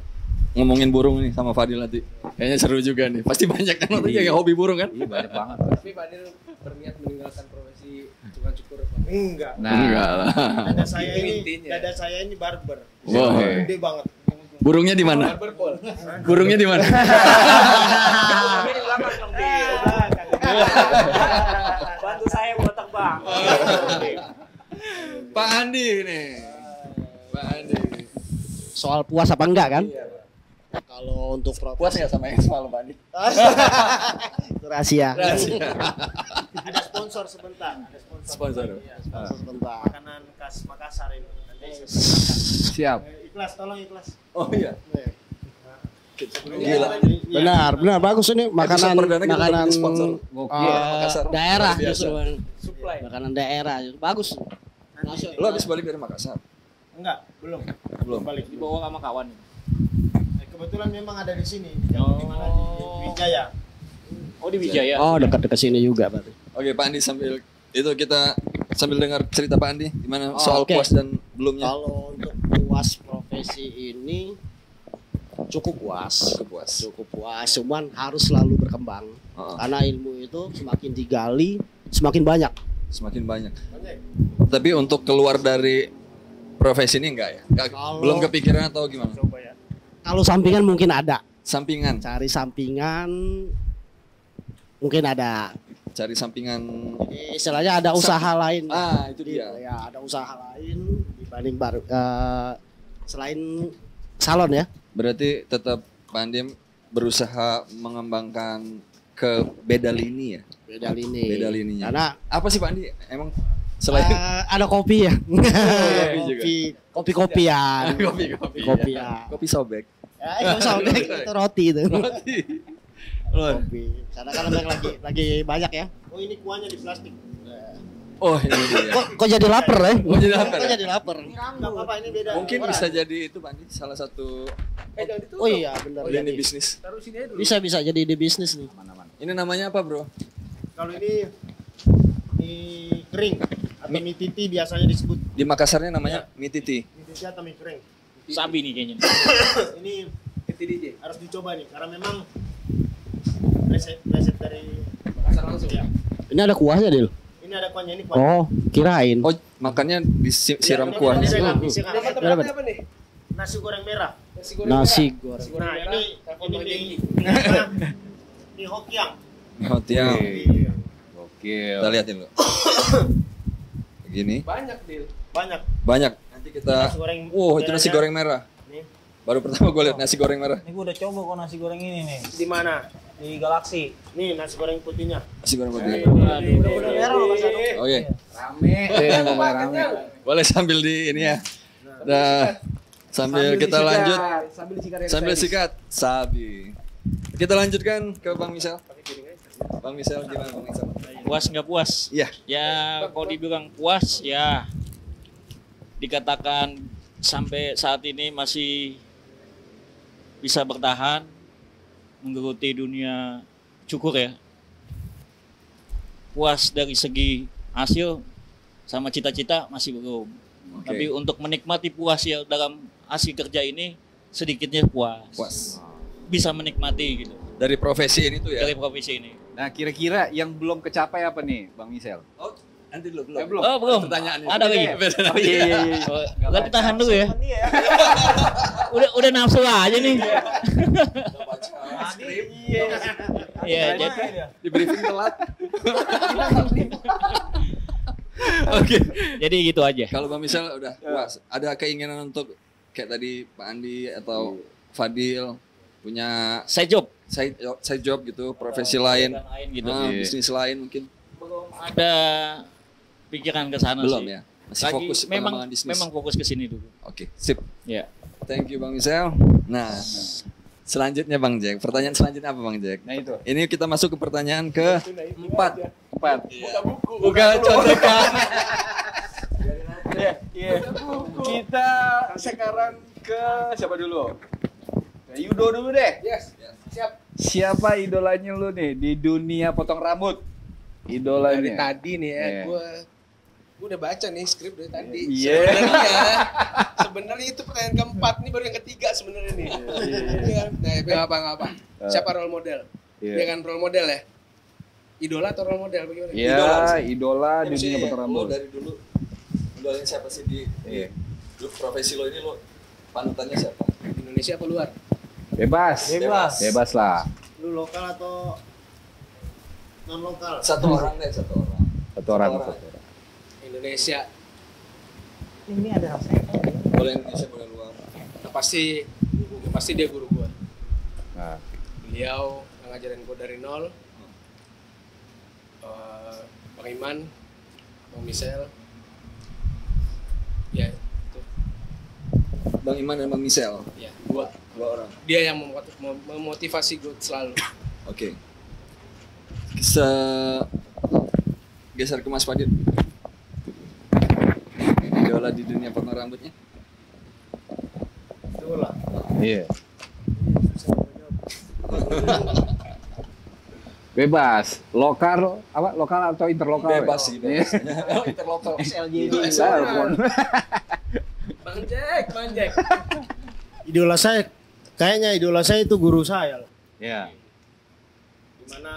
ngomongin burung nih sama Fadil nanti. Kayaknya seru juga nih. Pasti banyak kan orang yang hobi burung kan? Iya, banyak banget. Tapi Fadil berniat meninggalkan profesi tukang cukur. enggak. Enggak lah. Dada saya ini barber. Wow. Gede banget. Burungnya di mana? Burungnya di mana? Bantu saya botak bang. Pak Andi nih. Pak Andi. Soal puas apa enggak kan? Kalau untuk Puas nggak sama yang semalam Pak Andi? itu rahasia. Ada sponsor sebentar. Ada Sponsor. Sponsor sebentar. Makanan khas Makassar ini. Nanti Siap. ikhlas, tolong ikhlas. Oh iya. Gila. Benar, bagus ini makanan Episode perdana kita makanan dapetin sponsor. Makassar. Daerah Luar biasa. justru. Supply. Makanan daerah bagus. Lo habis balik dari Makassar? Enggak, belum. Belum. Balik. Dibawa sama kawan. Kebetulan memang ada di sini. Di mana di Wijaya. Oh di Wijaya. Oh, dekat-dekat sini juga berarti. Oke Pak Andi sambil itu kita sambil dengar cerita Pak Andi gimana Oh, soal oke. puas dan belumnya. Kalau untuk puas profesi ini cukup puas. Cukup puas, cuman harus selalu berkembang. Karena ilmu itu semakin digali, semakin banyak. Semakin banyak. Tapi untuk keluar dari profesi ini enggak ya? Belum kepikiran atau gimana? Coba ya. Kalau sampingan mungkin ada. Sampingan, Cari sampingan mungkin ada. cari sampingan. Jadi istilahnya ada usaha lain. Itu dia. Ya, ada usaha lain dibanding selain salon ya. Berarti tetap Pak Andi berusaha mengembangkan ke beda lini ya? Beda lini. Beda lininya. Karena Apa sih Pak Andi? Emang selain ada kopi ya. kopi juga. Kopi-kopian. kopi ya. Kopi sobek. Ya, itu sobek, itu roti itu. Roti. Loh. Kopi. Karena kan lagi banyak ya. Oh, ini kuahnya di plastik. Oh ini dia. Kok jadi lapar ya? Oh, jadi lapar Kok ya? jadi lapar? Enggak apa-apa, ini beda. Mungkin bisa jadi itu Pak Andi salah satu Jangan ditutup. Oh iya benar. lini bisnis. Taruh sini aja dulu. Bisa jadi ide bisnis nih. Ini namanya apa Bro? Kalau ini mie kering atau mie titi biasanya disebut. Di Makassarnya namanya mie titi. Mie titi atau mie kering. Sabi nih kayaknya. Ini DJ. harus dicoba nih karena memang resep dari Makassar langsung. ya. Ini ada kuahnya, Dil. Ini ada kuahnya, ini kuahnya. Oh, kirain. Oh, makannya disiram Ini kuahnya. disiram. Nama tempatnya apa nih? Nasi goreng merah. Nasi goreng. Nasi merah. goreng. Nasi goreng Nah, merah. Telepon Bang ini Jengki. mie hokiang. Hotiang. Iya. Gokil. Kita liatin loh. Begini. Banyak, Dil. Banyak. Banyak. Nanti kita Nasi goreng itu nasi merahnya. goreng merah. Nih. Baru pertama gue lihat nasi goreng merah. Ini gue udah coba kok nasi goreng ini nih Di mana? di Galaxy. Nih nasi goreng putihnya. Nasi goreng putih. Udah merah loh Mas Anu. Oke. Rame. Ngomong rame. Boleh sambil di ini ya. Dah. Sambil kita lanjut. Sambil sikat. Sabi. Kita lanjutkan ke Bang Misal. Bang Misal gimana Bang Misal? Puas nggak puas? Iya. Ya kalau dibilang puas ya dikatakan sampai saat ini masih bisa bertahan menggeluti dunia cukur ya. Puas dari segi hasil sama cita-cita masih belum. Oke. Tapi untuk menikmati puas ya dalam hasil kerja ini sedikitnya puas. Puas. Bisa menikmati gitu Dari profesi ini tuh ya. dari profesi ini. Nah, kira-kira yang belum kecapai apa nih, Bang Misel? Oh, nanti dulu belum. Oh belum. Pertanyaan ini. Ada lagi. Oh iya. Oh, tapi tahan dulu ya. Udah nafsu aja nih. Iya, jadi Di briefing telat. Oke. jadi gitu aja. Kalau Bang Misal udah puas, ada keinginan untuk kayak tadi Pak Andi atau Fadil punya Saya job. side job gitu, profesi lain, Lain gitu. bisnis lain mungkin Belum ada pikiran ke sana belum sih. ya. Masih Lagi fokus pengembangan bisnis. memang fokus ke sini dulu. Oke, sip. Ya. Thank you Bang Misal. Nah, Selanjutnya Bang Jack. Pertanyaan selanjutnya apa Bang Jack? Nah itu. Ini kita masuk ke pertanyaan ke 4. Buka contekan. Kita sekarang ke siapa dulu? Yudo dulu deh. Yes. Siap. Siapa idolanya lu nih di dunia potong rambut? Dari Idolanya. tadi nih ya, Iya. gue udah baca nih skrip dari tadi. Iya. Sebenarnya itu pertanyaan keempat, nih baru yang ketiga sebenarnya nih. Iya. Nah, nggak apa. Siapa role model? Iya. Dia kan role model ya. Idola atau role model bagaimana? Iya, idola Ya, di maksudnya dunia potong rambut. lo dari dulu idolanya siapa sih di Iya. profesi lo ini, lo panutannya siapa? Indonesia apa luar? Bebas. Bebas. Bebas lah. Lu lokal atau non lokal? Satu orang deh, satu orang. Satu orang. Indonesia. Ini ada rasanya. Boleh Indonesia, boleh luar. Nah, pasti dia guru gue. Nah, Beliau yang ngajarin gue dari nol. Bang Iman, Bang Michel. Ya, itu. Bang Iman dan Bang Michel. Ya, dua orang. Dia yang memotivasi gue selalu. Oke. Geser ke Mas Fadil. Idola di dunia potong rambutnya. Idola. iya. Bebas. Lokal apa? Lokal atau interlokal? Bebas sih, bebas. Interlokal. SLJD. Bang Jack. Idola saya, kayaknya idola saya itu guru saya lah. Iya. Dimana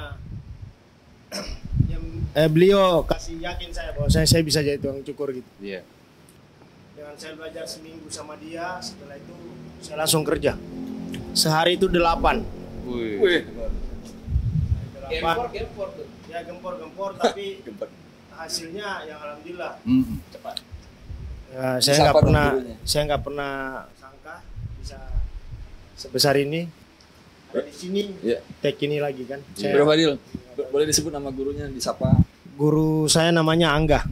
beliau kasih yakin saya bahwa saya bisa jadi tukang cukur gitu. Iya. Dengan saya belajar seminggu sama dia, setelah itu saya langsung kerja. Sehari itu 8. Wih. Gempor tuh. Ya gempor tapi hasilnya yang alhamdulillah Cepat. ya, saya Siapa nggak dong pernah gurunya? saya nggak pernah sangka bisa sebesar ini ada di sini Iya. tek ini lagi kan. Bro Fadil, boleh disebut nama gurunya, disapa. Guru saya namanya Angga,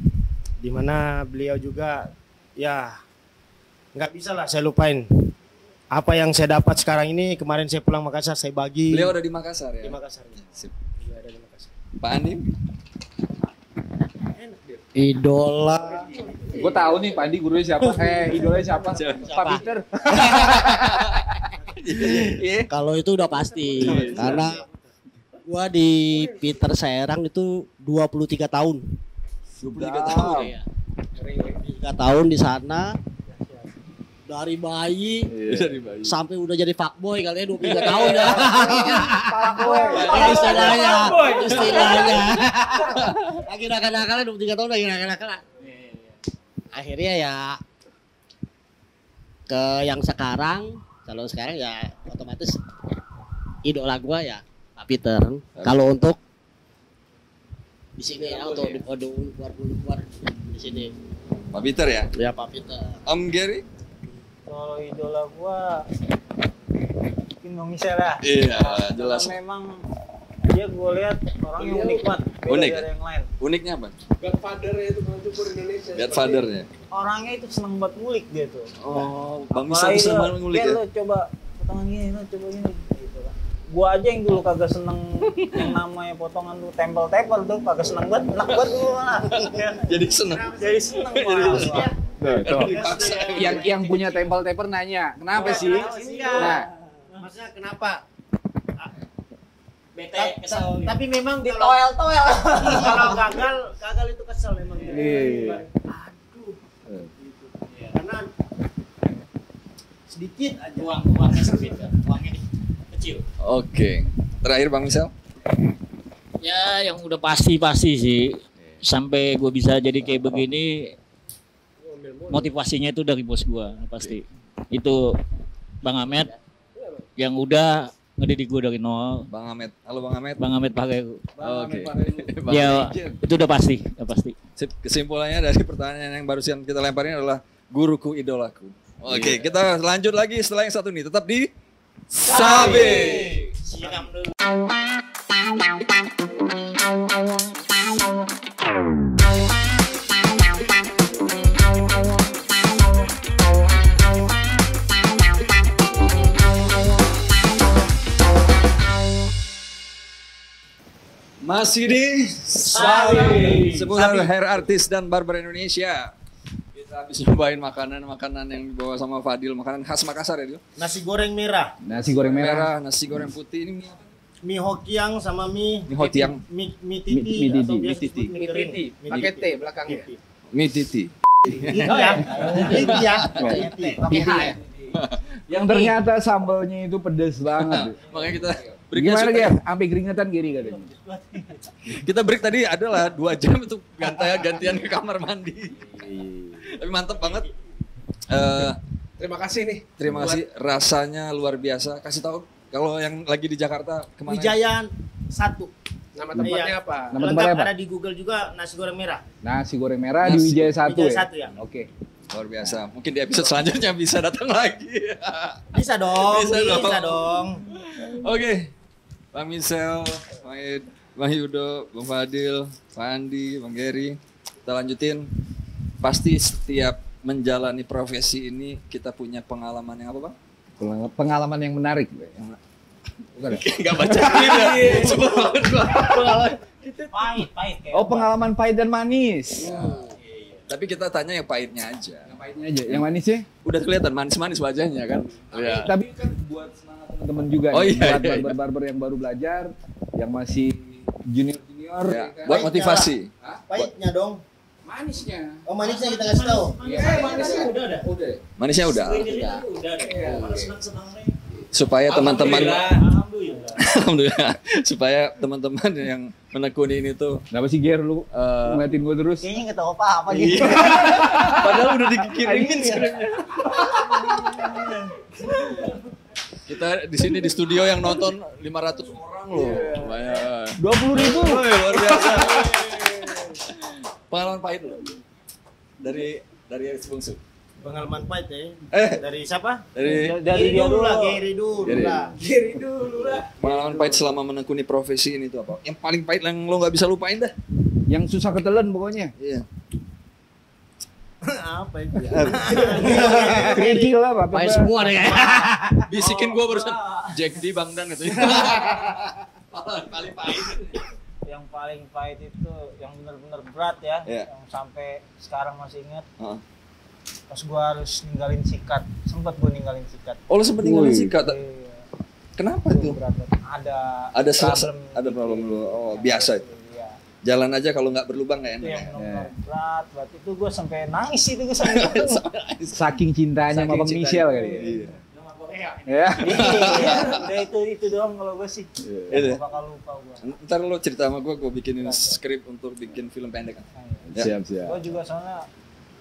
dimana beliau juga ya nggak bisa lah saya lupain apa yang saya dapat sekarang ini. Kemarin saya pulang Makassar, saya bagi Beliau ada di Makassar ya? di Makassar. Sip. Iya, ada di Makassar. Pak Andi? Idola. Gue tahu nih Pandi gurunya siapa. Idolanya siapa? Pak Peter. Kalau itu udah pasti. Karena gua di Peter Serang itu 23 tahun. 23 tahun. Iya. 23 tahun di sana. Dari bayi Dari bayi. sampai udah jadi fuckboy kali ya 23 tahun ya. Istilahnya. Lagi nakal-nakalnya 23 tahun lagi nakal-nakalnya. Akhirnya ya ke yang sekarang, kalau sekarang ya otomatis idola gua ya Pak Peter. Kalau untuk di sini ya, untuk di luar di sini. Pak Peter ya? Ya Pak Peter. Om Gary? Kalau idola gua mungkin Bang Michel ya. Iya, jelas. Karena memang dia gua lihat orang yang unik banget, beda Unik, dari ya? yang lain. Uniknya apa? Godfather ya itu kalau cukur Indonesia. Godfather-nya. Orangnya itu seneng buat ngulik dia tuh. Oh, Bang Michel Apalagi tuh seneng lo, banget ngulik "Ken, ya? lo coba potongan gini, lo coba gini gitu kan. Gua aja yang dulu kagak seneng yang namanya potongan tuh tempel-tempel tuh kagak seneng banget, enak banget gua malah. Jadi seneng. Jadi seneng malah. Yang punya tempel-tempel nanya, kenapa sih? Nah, Maksudnya kenapa? Bete kesel. Tapi memang Di kalau toel-toel. kalau gagal itu kesel memang. Iya. Aduh. Karena sedikit aja. Uangnya sedikit, uangnya kecil. Oke. Terakhir Bang Michel? Ya yang udah pasti sih. Sampai gue bisa jadi kayak begini, motivasinya itu dari bos gue pasti. Itu Bang Ahmed yang udah ngedidik gue dari nol. Bang Ahmed. Halo Bang Ahmed. Bang Ahmed pakai. Oke. Ya itu udah pasti. Sip, kesimpulannya dari pertanyaan yang barusan kita lemparin adalah guruku idolaku. Oke, kita lanjut lagi setelah yang satu ini. Tetap di Sabe. Siram dulu. Masih di Sabi seputar hair artist dan barber Indonesia. Kita habis nyobain makanan yang dibawa sama Fadil, makanan khas Makassar ya, Dil? Nasi goreng merah, Nasi goreng merah. Nasi goreng putih ini mie apa? mie hokiang sama mie Mie hokiang. mie titi Mie atau titi, biasa disebut mie kering. Pakai T belakangnya. Mie titi. Iya. Iya. Pakai H ya. Yang ternyata sambalnya itu pedes banget. Makanya kita break Gimana ya? Sampai keringetan gini katanya. Kita break tadi adalah 2 jam itu gantian ke kamar mandi. Tapi mantep banget. Terima kasih nih. Terima kasih, rasanya luar biasa. Kasih tahu kalau yang lagi di Jakarta kemana? Wijayan 1. Nama tempatnya Iya. apa? Nama tempatnya apa? Ada di Google juga nasi goreng merah. Nasi goreng merah di Wijaya 1 Wijaya ya? 1 ya. Oke. Luar biasa. Mungkin di episode selanjutnya bisa datang lagi. Bisa dong, Bisa bisa, dong. dong. Oke. Bang Misel, Bang Yudo, Bang Fadil, Pak Andi, Bang Gary. Kita lanjutin. Pasti setiap menjalani profesi ini kita punya pengalaman yang apa, Bang? Pengalaman yang menarik. Bukan ya? Enggak baca skrip ya. Sebelum pengalaman. Pahit kayak. Oh, pengalaman pahit dan manis. Tapi kita tanya yang pahitnya aja. Yang pahitnya aja. Yang manisnya? Udah kelihatan manis-manis wajahnya kan? Iya. Tapi kan buat semangat teman-teman juga Oh, nih, iya, buat iya. barber-barber yang baru belajar, yang masih junior-junior, Ya, ya kan? buat motivasi. Pahitnya dong. Manisnya. Oh, manisnya kita kasih tahu. Manisnya udah ada. Udah. Manisnya udah. Udah deh. Senang-senang nih. Supaya teman-teman Alhamdulillah. Alhamdulillah. Supaya teman-teman yang menekuni ini tuh Kenapa sih Ger lu ngeliatin gue terus? Kayaknya nggak tahu apa-apa gitu. padahal udah dikirimin skripnya. Kita di sini di studio yang nonton 500 orang loh. Lumayan. 20.000. Woi, luar biasa. Pengalaman pahit loh. Dari Aris Bungsu. Pengalaman pahit ya. Eh. Dari siapa? Dari Gary dulu lah, Gary dulu Gary. lah. pengalaman pahit selama menekuni profesi ini tuh apa? Yang paling pahit yang lo nggak bisa lupain dah. Yang susah ketelen pokoknya. Iya. Apa itu? Kecil lah, Pak. Pahit semua deh kayaknya. Bisikin gua barusan Jack D Bang Dan gitu. Paling pahit. Yang paling pahit itu yang benar-benar berat ya, Iya. yang sampai sekarang masih ingat. Heeh. Pas gua harus ninggalin sikat, sempat gua ninggalin sikat. Oh lo sempet ninggalin Wih. sikat. Iya. Kenapa Itu itu? berat. Ada problem dulu. Oh, biasa itu. Iya. Jalan aja kalau nggak berlubang nggak Itu enak. yang benar-benar berat. Berarti itu gua sampai nangis itu gua sampai Saking cintanya sama Bang Saking Michelle cintanya. kali ya. Iya. Ya. Iya, itu doang kalau gua sih. Itu. Gak bakal lupa gua. Ntar lo cerita sama gue bikinin skrip untuk bikin film pendek. Ya. Siap. Gua juga soalnya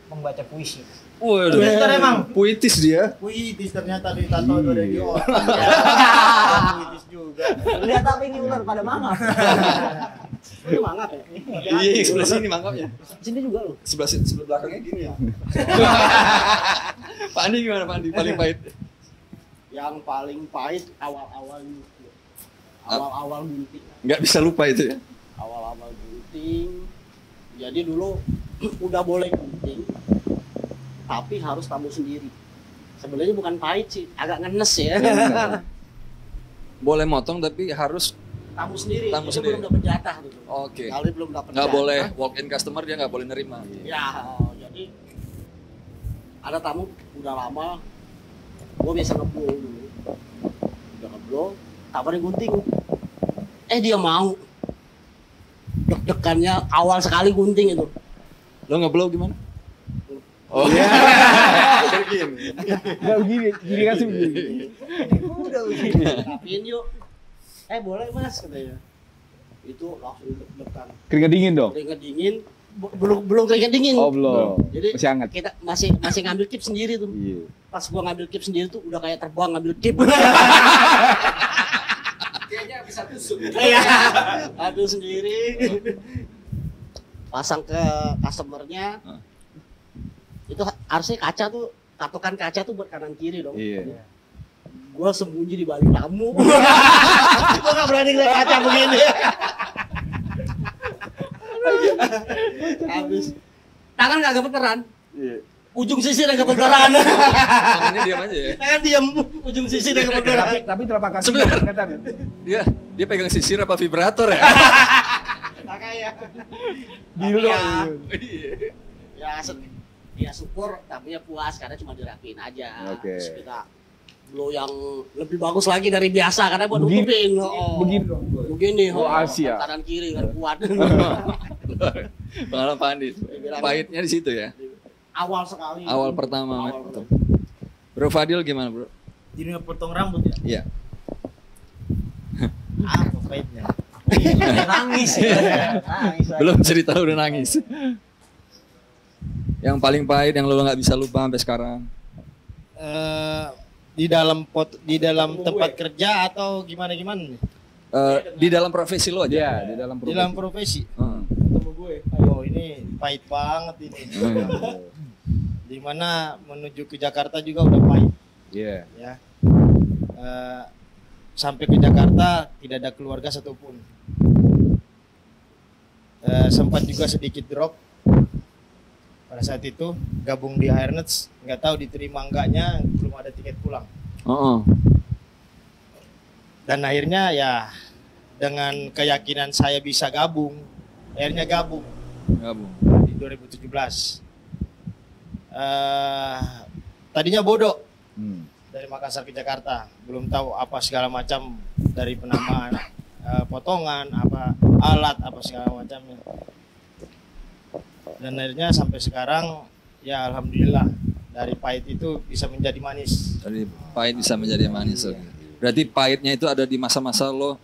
membaca puisi. Waduh. Twitter emang. Puitis dia. Puitis ternyata di tato itu ada di otak. Puitis juga. Lihat apa ini ular pada mangap. Itu mangap ya. Iya, sebelah sini mangkapnya. Sini juga lu. Sebelah belakangnya gini ya. Pak Andi gimana Pak Andi? Paling pahit. Yang paling pahit awal-awal gitu. Awal-awal gunting. Nggak bisa lupa itu ya. Awal-awal gunting. Jadi dulu udah boleh gunting, tapi harus tamu sendiri. Sebenarnya bukan pahit sih, agak ngenes ya. Boleh motong tapi harus Tamu sendiri. Tamu Jadi sendiri. belum dapat jatah gitu. oke. Kali belum dapat Nggak jatah. boleh walk in customer dia nggak boleh nerima. Ya, jadi ada tamu udah lama, gue biasa ngeblow dulu. Udah ngeblow, tawarin gunting. Dia mau. Deg-degannya awal sekali gunting itu. Lo ngeblow gimana? Oh iya. Jadi gini. Enggak gini kasih begini. Rapiin yuk. Boleh mas katanya. Itu langsung deg-degan. Keringat dingin dong. Keringat dingin, belum keringat dingin. Oh, belum. Jadi Masih hangat. kita masih ngambil kip sendiri tuh. Iya. Pas gua ngambil kip sendiri tuh udah kayak terbang ngambil kip. Kayaknya bisa tusuk. Iya. Aduh sendiri. Pasang ke customernya. Itu harusnya kaca tuh, katokan kaca tuh buat kanan kiri dong. Iya. Gua sembunyi di balik tamu. Gua gak berani ngeliat kaca begini. Habis tangan gak gemeteran. Iya. Ujung sisir yang gemeteran. Tangannya diam aja ya. Tangan diam, ujung sisir yang gemeteran. Tapi telapak kaki Sebenarnya- keringetan ya. Dia pegang sisir apa vibrator ya? Ya syukur tapi ya puas karena cuma dirapiin aja. Oke. Terus kita blow yang lebih bagus lagi dari biasa karena buat nutupin. Begini. Asia. Kanan kiri kan kuat. Pengalaman Pak Andi. Pahitnya di situ ya. Awal sekali. Awal pertama. Bro Fadil gimana, Bro? Jadi potong rambut ya? Iya. Apa pahitnya? Nangis ya. Nangis. Belum cerita udah nangis. Yang paling pahit yang lo nggak bisa lupa sampai sekarang. Di dalam tempat kerja atau gimana nih? Di dalam profesi lo aja. Iya, di dalam Di dalam profesi. Ketemu gue. Oh ini pahit banget ini. Dimana menuju ke Jakarta juga udah pahit. Iya. Ya. Sampai ke Jakarta tidak ada keluarga satupun. Sempat juga sedikit drop pada saat itu, gabung di Airnets, nggak tahu diterima enggaknya, belum ada tiket pulang. Dan akhirnya ya dengan keyakinan saya bisa gabung, akhirnya gabung di 2017. Tadinya bodoh dari Makassar ke Jakarta, belum tahu apa segala macam dari penamaan potongan, apa alat, apa segala macamnya. Dan akhirnya sampai sekarang ya alhamdulillah dari pahit itu bisa menjadi manis. Dari pahit bisa menjadi manis. Oke. Berarti pahitnya itu ada di masa-masa lo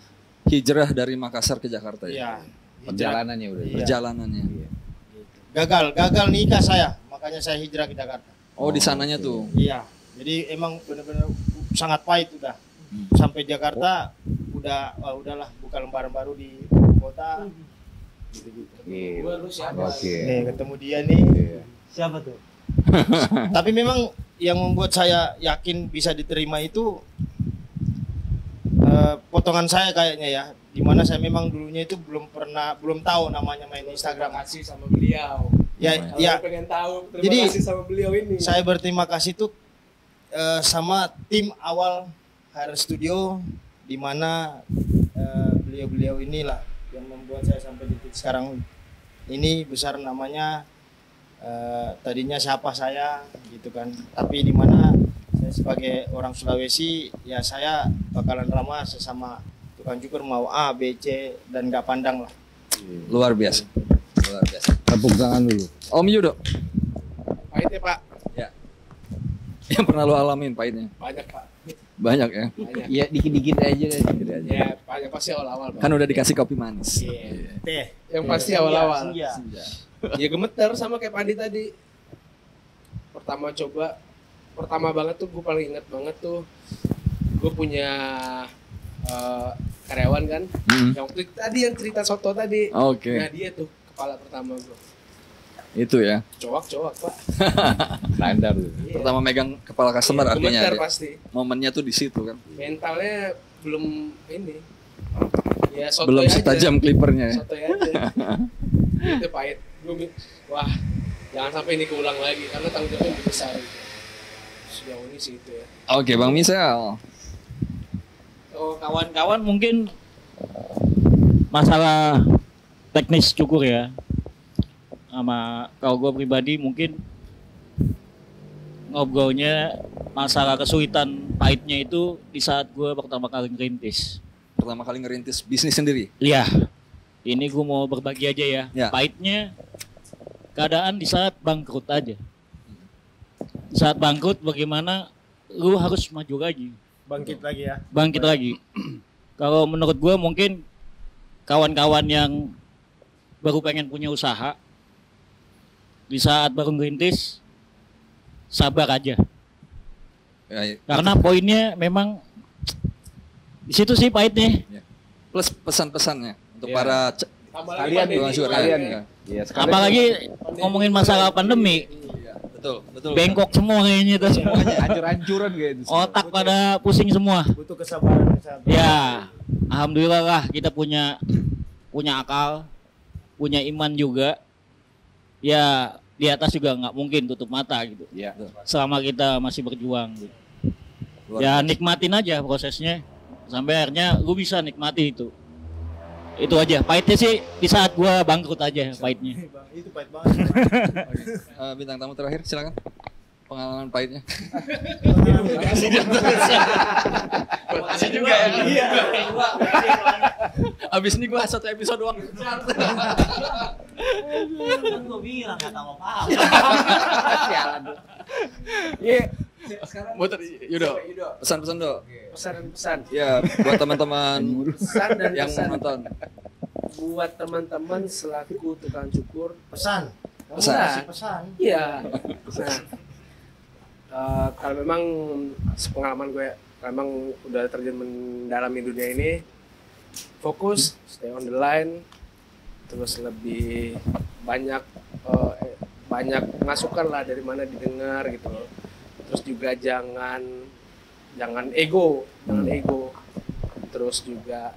hijrah dari Makassar ke Jakarta ya? Iya. Perjalanannya udah. Iya. Perjalanannya. Gagal nikah saya, makanya saya hijrah ke Jakarta. Oh, di sananya tuh. Iya. Jadi emang benar-benar sangat pahit udah. Sampai Jakarta udahlah buka lembaran baru di kota. Oke. Nih ketemu dia nih. Siapa tuh? Tapi memang yang membuat saya yakin bisa diterima itu potongan saya kayaknya ya. Dimana saya memang dulunya itu belum tahu namanya main Instagram. Terima kasih sama beliau. Ya, Kalau ya. pengen tahu, terima Jadi, kasih sama beliau ini. Saya berterima kasih tuh sama tim awal HR Studio, di mana beliau-beliau inilah yang membuat saya sampai di titik sekarang ini besar namanya. Tadinya siapa saya gitu kan, tapi di mana saya sebagai orang Sulawesi ya saya bakalan ramah sesama tukang cukur mau A, B, C dan nggak pandang lah. Luar biasa. Luar biasa. Tepuk tangan dulu. Om Yudo. Pahitnya Pak, Ya. Yang pernah lo alamin pahitnya? banyak Pak. Banyak ya. Banyak. Ya dikit-dikit aja kan. Ya, banyak pasti awal-awal Pak. Kan udah dikasih kopi manis. Teh. Yang pasti awal-awal. Senja. Ya gemeter sama kayak Pandi tadi. Pertama banget tuh gue paling ingat banget tuh gue punya karyawan kan, yang waktu tadi yang cerita soto tadi. Oke. Nah dia tuh kepala pertama gue. Itu ya. Cowok Pak. Standar tuh. Pertama megang kepala customer artinya. Gemeter ya. pasti. Momennya tuh di situ kan. Mentalnya belum ini. Ya soto Belum aja. setajam klipernya ya. Soto aja. Itu pahit. Wah, jangan sampai ini keulang lagi karena tanggung jawabnya lebih besar gitu. Sejauh ini sih itu ya. Oke, Bang Misal. Oh, kawan-kawan mungkin masalah teknis cukur ya. Sama kalau gue pribadi mungkin ngobrolnya masalah kesulitan pahitnya itu di saat gue pertama kali ngerintis. Pertama kali ngerintis bisnis sendiri. Iya, ini gue mau berbagi aja ya. Ya. Pahitnya keadaan di saat bangkrut aja. Di saat bangkrut bagaimana lu harus maju lagi. Bangkit lagi ya. Bangkit lagi. Kalau menurut gue mungkin kawan-kawan yang baru pengen punya usaha di saat baru ngerintis sabar aja. Ya, Karena poinnya memang di situ sih pahitnya. plus pesan-pesannya untuk Ya. para Kalian Tukang cukur, kalian ya. ya. Iya, sekalian. Apalagi ngomongin masalah pandemi, betul. bengkok semua kayaknya tuh. Semuanya hancur-hancuran gitu. Otak pada pusing semua. Butuh kesabaran. Ya, alhamdulillah lah kita punya akal, punya iman juga. Ya di atas juga nggak mungkin tutup mata gitu. Iya. Selama kita masih berjuang. Gitu. Luar Ya nikmatin aja prosesnya sampai akhirnya lu bisa nikmati itu. Itu aja. Pahitnya sih di saat gua bangkrut aja pahitnya. Itu pahit banget. Bintang tamu terakhir silakan. Pengalaman pahitnya. Makasih juga ya. Iya. Abis ini gue 1 episode doang. Kan gue bilang gak tahu apa-apa. Iya. Muter Yudo. Pesan-pesan Do. Pesan-pesan. Ya, buat teman-teman Pesan dan yang pesan. nonton. Buat teman-teman selaku tukang cukur. Pesan. Pesan. Nah, Pesan. iya. Kalau memang sepengalaman gue, kalau memang udah terjun mendalami dunia ini, fokus, stay on the line, terus lebih banyak masukan lah dari mana didengar gitu loh. Terus juga jangan ego, terus juga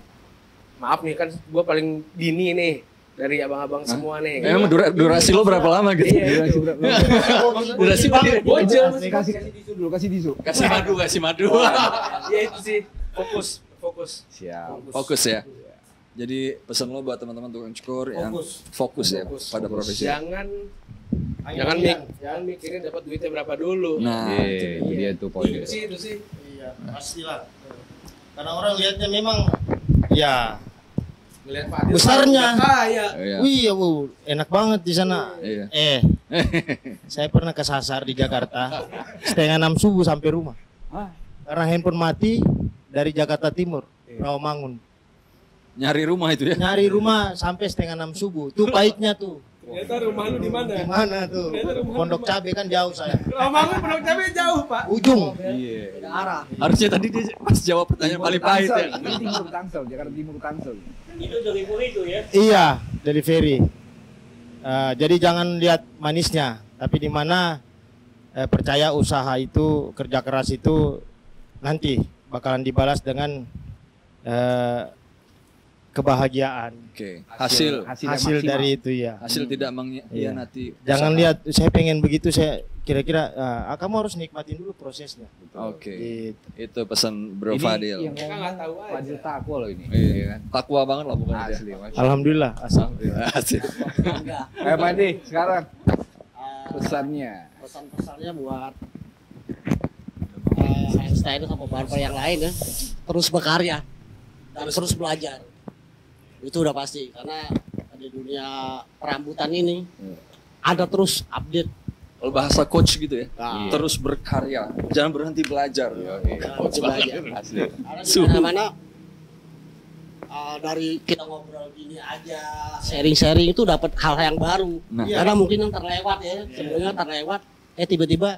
maaf nih kan gue paling dini nih dari abang-abang semua nih. Emang durasi lo berapa lama gitu? Iya, Durasi banget. bocil. Kasih tisu dulu, kasih tisu. Kasih madu. Ya itu sih, fokus. Siap. Fokus ya. Jadi pesan lo buat teman-teman tukang cukur yang fokus ya pada profesi. Jangan mikirin dapat duitnya berapa dulu. Nah, Itu dia tuh poinnya. Itu sih. Iya, pastilah. Karena orang lihatnya memang ya Ngeliat Pak Adil besarnya. kaya. iya. Wih, enak banget di sana. Iya. Saya pernah kesasar di Jakarta 5:30 subuh sampai rumah. Karena handphone mati dari Jakarta Timur, Rawamangun. Nyari rumah itu ya. Nyari rumah sampai 5:30 subuh. Tuh pahitnya tuh. Ternyata rumah lu di mana? Di mana tuh? Pondok Cabe kan jauh saya. Romangun Pondok Cabe jauh, Pak. Ujung. Iya. Harusnya tadi dia pas jawab pertanyaan paling pahit ya. Ini Timur Tangsel, Jakarta Timur Tangsel. Itu dari itu ya. Iya, delivery. Jadi jangan lihat manisnya, tapi di mana percaya usaha itu, kerja keras itu nanti bakalan dibalas dengan kebahagiaan. Oke. Hasil Hasil dari itu ya. hasil tidak mengkhianati. Jangan lihat saya pengen begitu, saya kira-kira kamu harus nikmatin dulu prosesnya. Oke. Gitu. Itu pesan Bro Fadil. Yang Kita nggak tahu aja. Fadil takwa loh ini. Iya kan? Takwa banget lah bukan dia. Asli. Mas. Alhamdulillah. Asal. Asik. Padi, sekarang pesannya. Pesan-pesannya buat Einstein sama barber yang lain ya, terus berkarya dan terus belajar. Itu udah pasti karena di dunia perambutan ini ada terus update. Kalau bahasa coach gitu ya. Nah. Terus berkarya, jangan berhenti belajar. Terus belajar. Asli. Karena di mana-mana dari kita ngobrol gini aja, sharing-sharing itu dapat hal yang baru. Nah. Karena mungkin yang terlewat ya, sebelumnya terlewat, tiba-tiba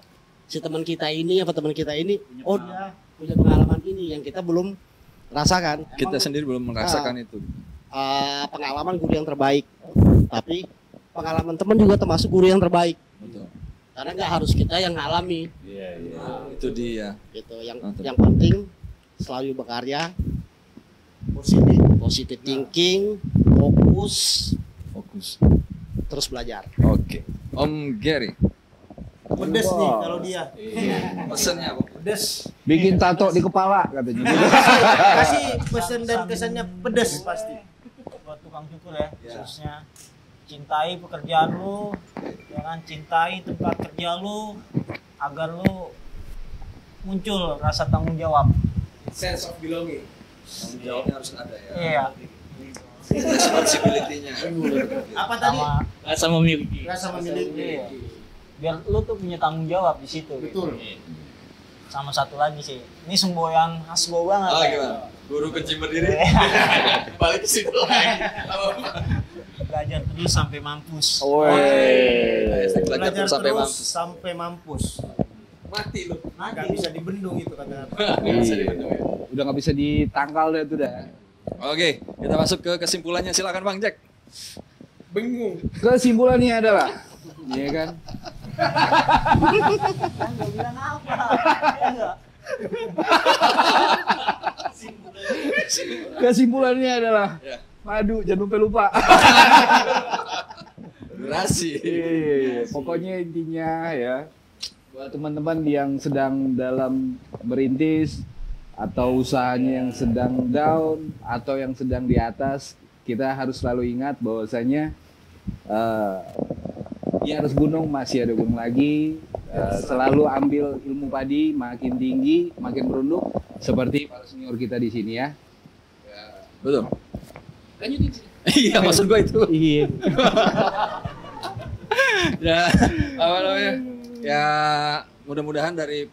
si teman kita ini apa teman kita ini, dia punya pengalaman ini yang kita belum rasakan. Kita sendiri belum merasakan itu. Pengalaman guru yang terbaik, tapi pengalaman teman juga termasuk guru yang terbaik. Betul. Karena nggak harus kita yang ngalami. Iya. Itu dia. Gitu. Mantap. Yang penting selalu berkarya, positive thinking, fokus, terus belajar. Oke. Om Gary. Pedes nih kalau dia. Pesannya apa? Pedes. Bikin tato di kepala katanya. Kasih pesan dan kesannya pedes pasti. Buat tukang cukur ya, khususnya cintai pekerjaan lu, jangan cintai tempat kerja lu agar lu muncul rasa tanggung jawab. Sense of belonging. Tanggung jawabnya harus ada ya. Iya. Responsibility-nya. Apa tadi? Sama Rasa memiliki. Rasa memiliki. iya. Biar lu tuh punya tanggung jawab di situ. Betul. Sama satu lagi sih, ini semboyan khas gue banget. Oh ya. gimana? Guru kunci berdiri. Balik ke situ lagi. Belajar terus sampai mampus. Belajar terus sampai mampus. sampai mampus. Mati lu. Nggak bisa dibendung itu kata. Udah nggak bisa ditangkal deh itu dah. Oke, kita masuk ke kesimpulannya. Silakan Bang Jack. Bingung. Kesimpulannya adalah, iya kan? Kan gue bilang apa? Ya enggak? Kesimpulannya adalah, aduh jangan lupa. Durasi. Iya. Pokoknya intinya ya, buat teman-teman yang sedang dalam merintis atau usahanya yang sedang down atau yang sedang di atas, kita harus selalu ingat bahwasanya di atas gunung masih ada gunung lagi. Selalu ambil ilmu padi makin tinggi, makin merunduk seperti para senior kita di sini ya. Betul. Iya, maksud gue itu. Iya. Ya, apa namanya? Ya, mudah-mudahan dari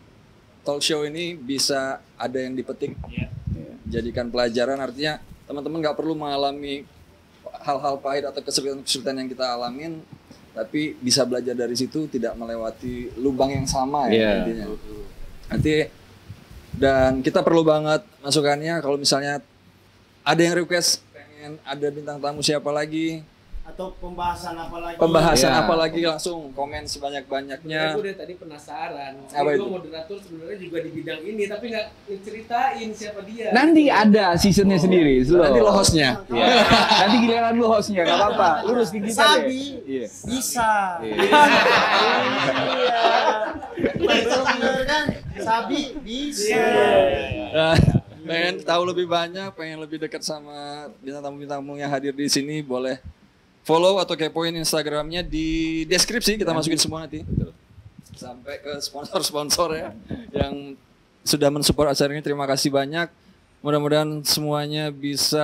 talk show ini bisa ada yang dipetik. Jadikan pelajaran, artinya teman-teman nggak perlu mengalami hal-hal pahit atau kesulitan-kesulitan yang kita alamin, tapi bisa belajar dari situ, tidak melewati lubang yang sama ya intinya. Nanti dan kita perlu banget masukannya kalau misalnya ada yang request pengen ada bintang tamu siapa lagi Atau pembahasan apa lagi? pembahasan Iya. apa lagi langsung komen sebanyak-banyaknya. Aku dari tadi penasaran. Apa Gue itu? moderator sebenarnya juga di bidang ini, tapi nggak ceritain siapa dia. Nanti ada seasonnya sendiri, slow. Nanti lo hostnya. Iya. Nanti giliran lu hostnya, nggak apa-apa. Lurus di kita deh. Sabi Iya. bisa. Iya. Betul bener kan? Sabi bisa. Nah, pengen tahu lebih banyak, pengen lebih dekat sama bintang tamu yang hadir di sini, boleh follow atau kepoin Instagramnya di deskripsi, kita masukin semua nanti. Sampai ke sponsor-sponsor ya yang sudah mensupport acara ini, terima kasih banyak. Mudah-mudahan semuanya bisa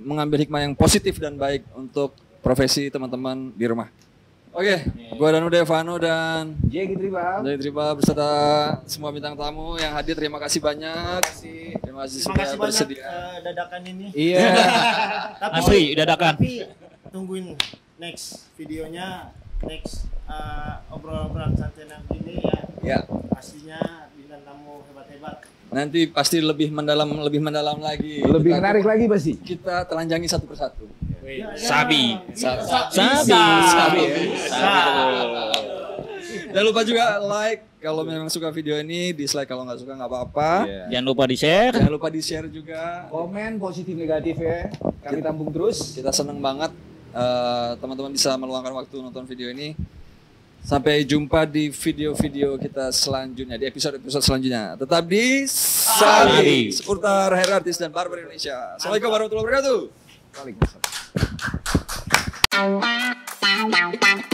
mengambil hikmah yang positif dan baik untuk profesi teman-teman di rumah. Oke, gua Danu Devano dan Jadi Triba. dari Triba beserta semua bintang tamu yang hadir, terima kasih banyak. Terima kasih Terima sudah kasih banyak bersedia. dadakan ini. Iya. Asli, dadakan. Tapi tungguin next videonya, next obrolan santai yang ini ya. Ya, Pastinya bintang tamu hebat-hebat. nanti pasti lebih mendalam lagi. Lebih Kita- menarik lagi pasti. Kita telanjangi satu persatu. Sabi. Sabi. Jangan lupa juga like kalau memang suka video ini, dislike kalau nggak suka nggak apa-apa. Jangan lupa di-share. Jangan lupa di-share juga. Komen positif negatif ya. Kami tampung terus. Kita seneng banget teman-teman bisa meluangkan waktu nonton video ini. Sampai jumpa di video-video kita selanjutnya, di episode-episode selanjutnya. Tetap di Sabi, seputar hair artist dan barber Indonesia. Assalamualaikum warahmatullahi wabarakatuh. Waalaikumsalam.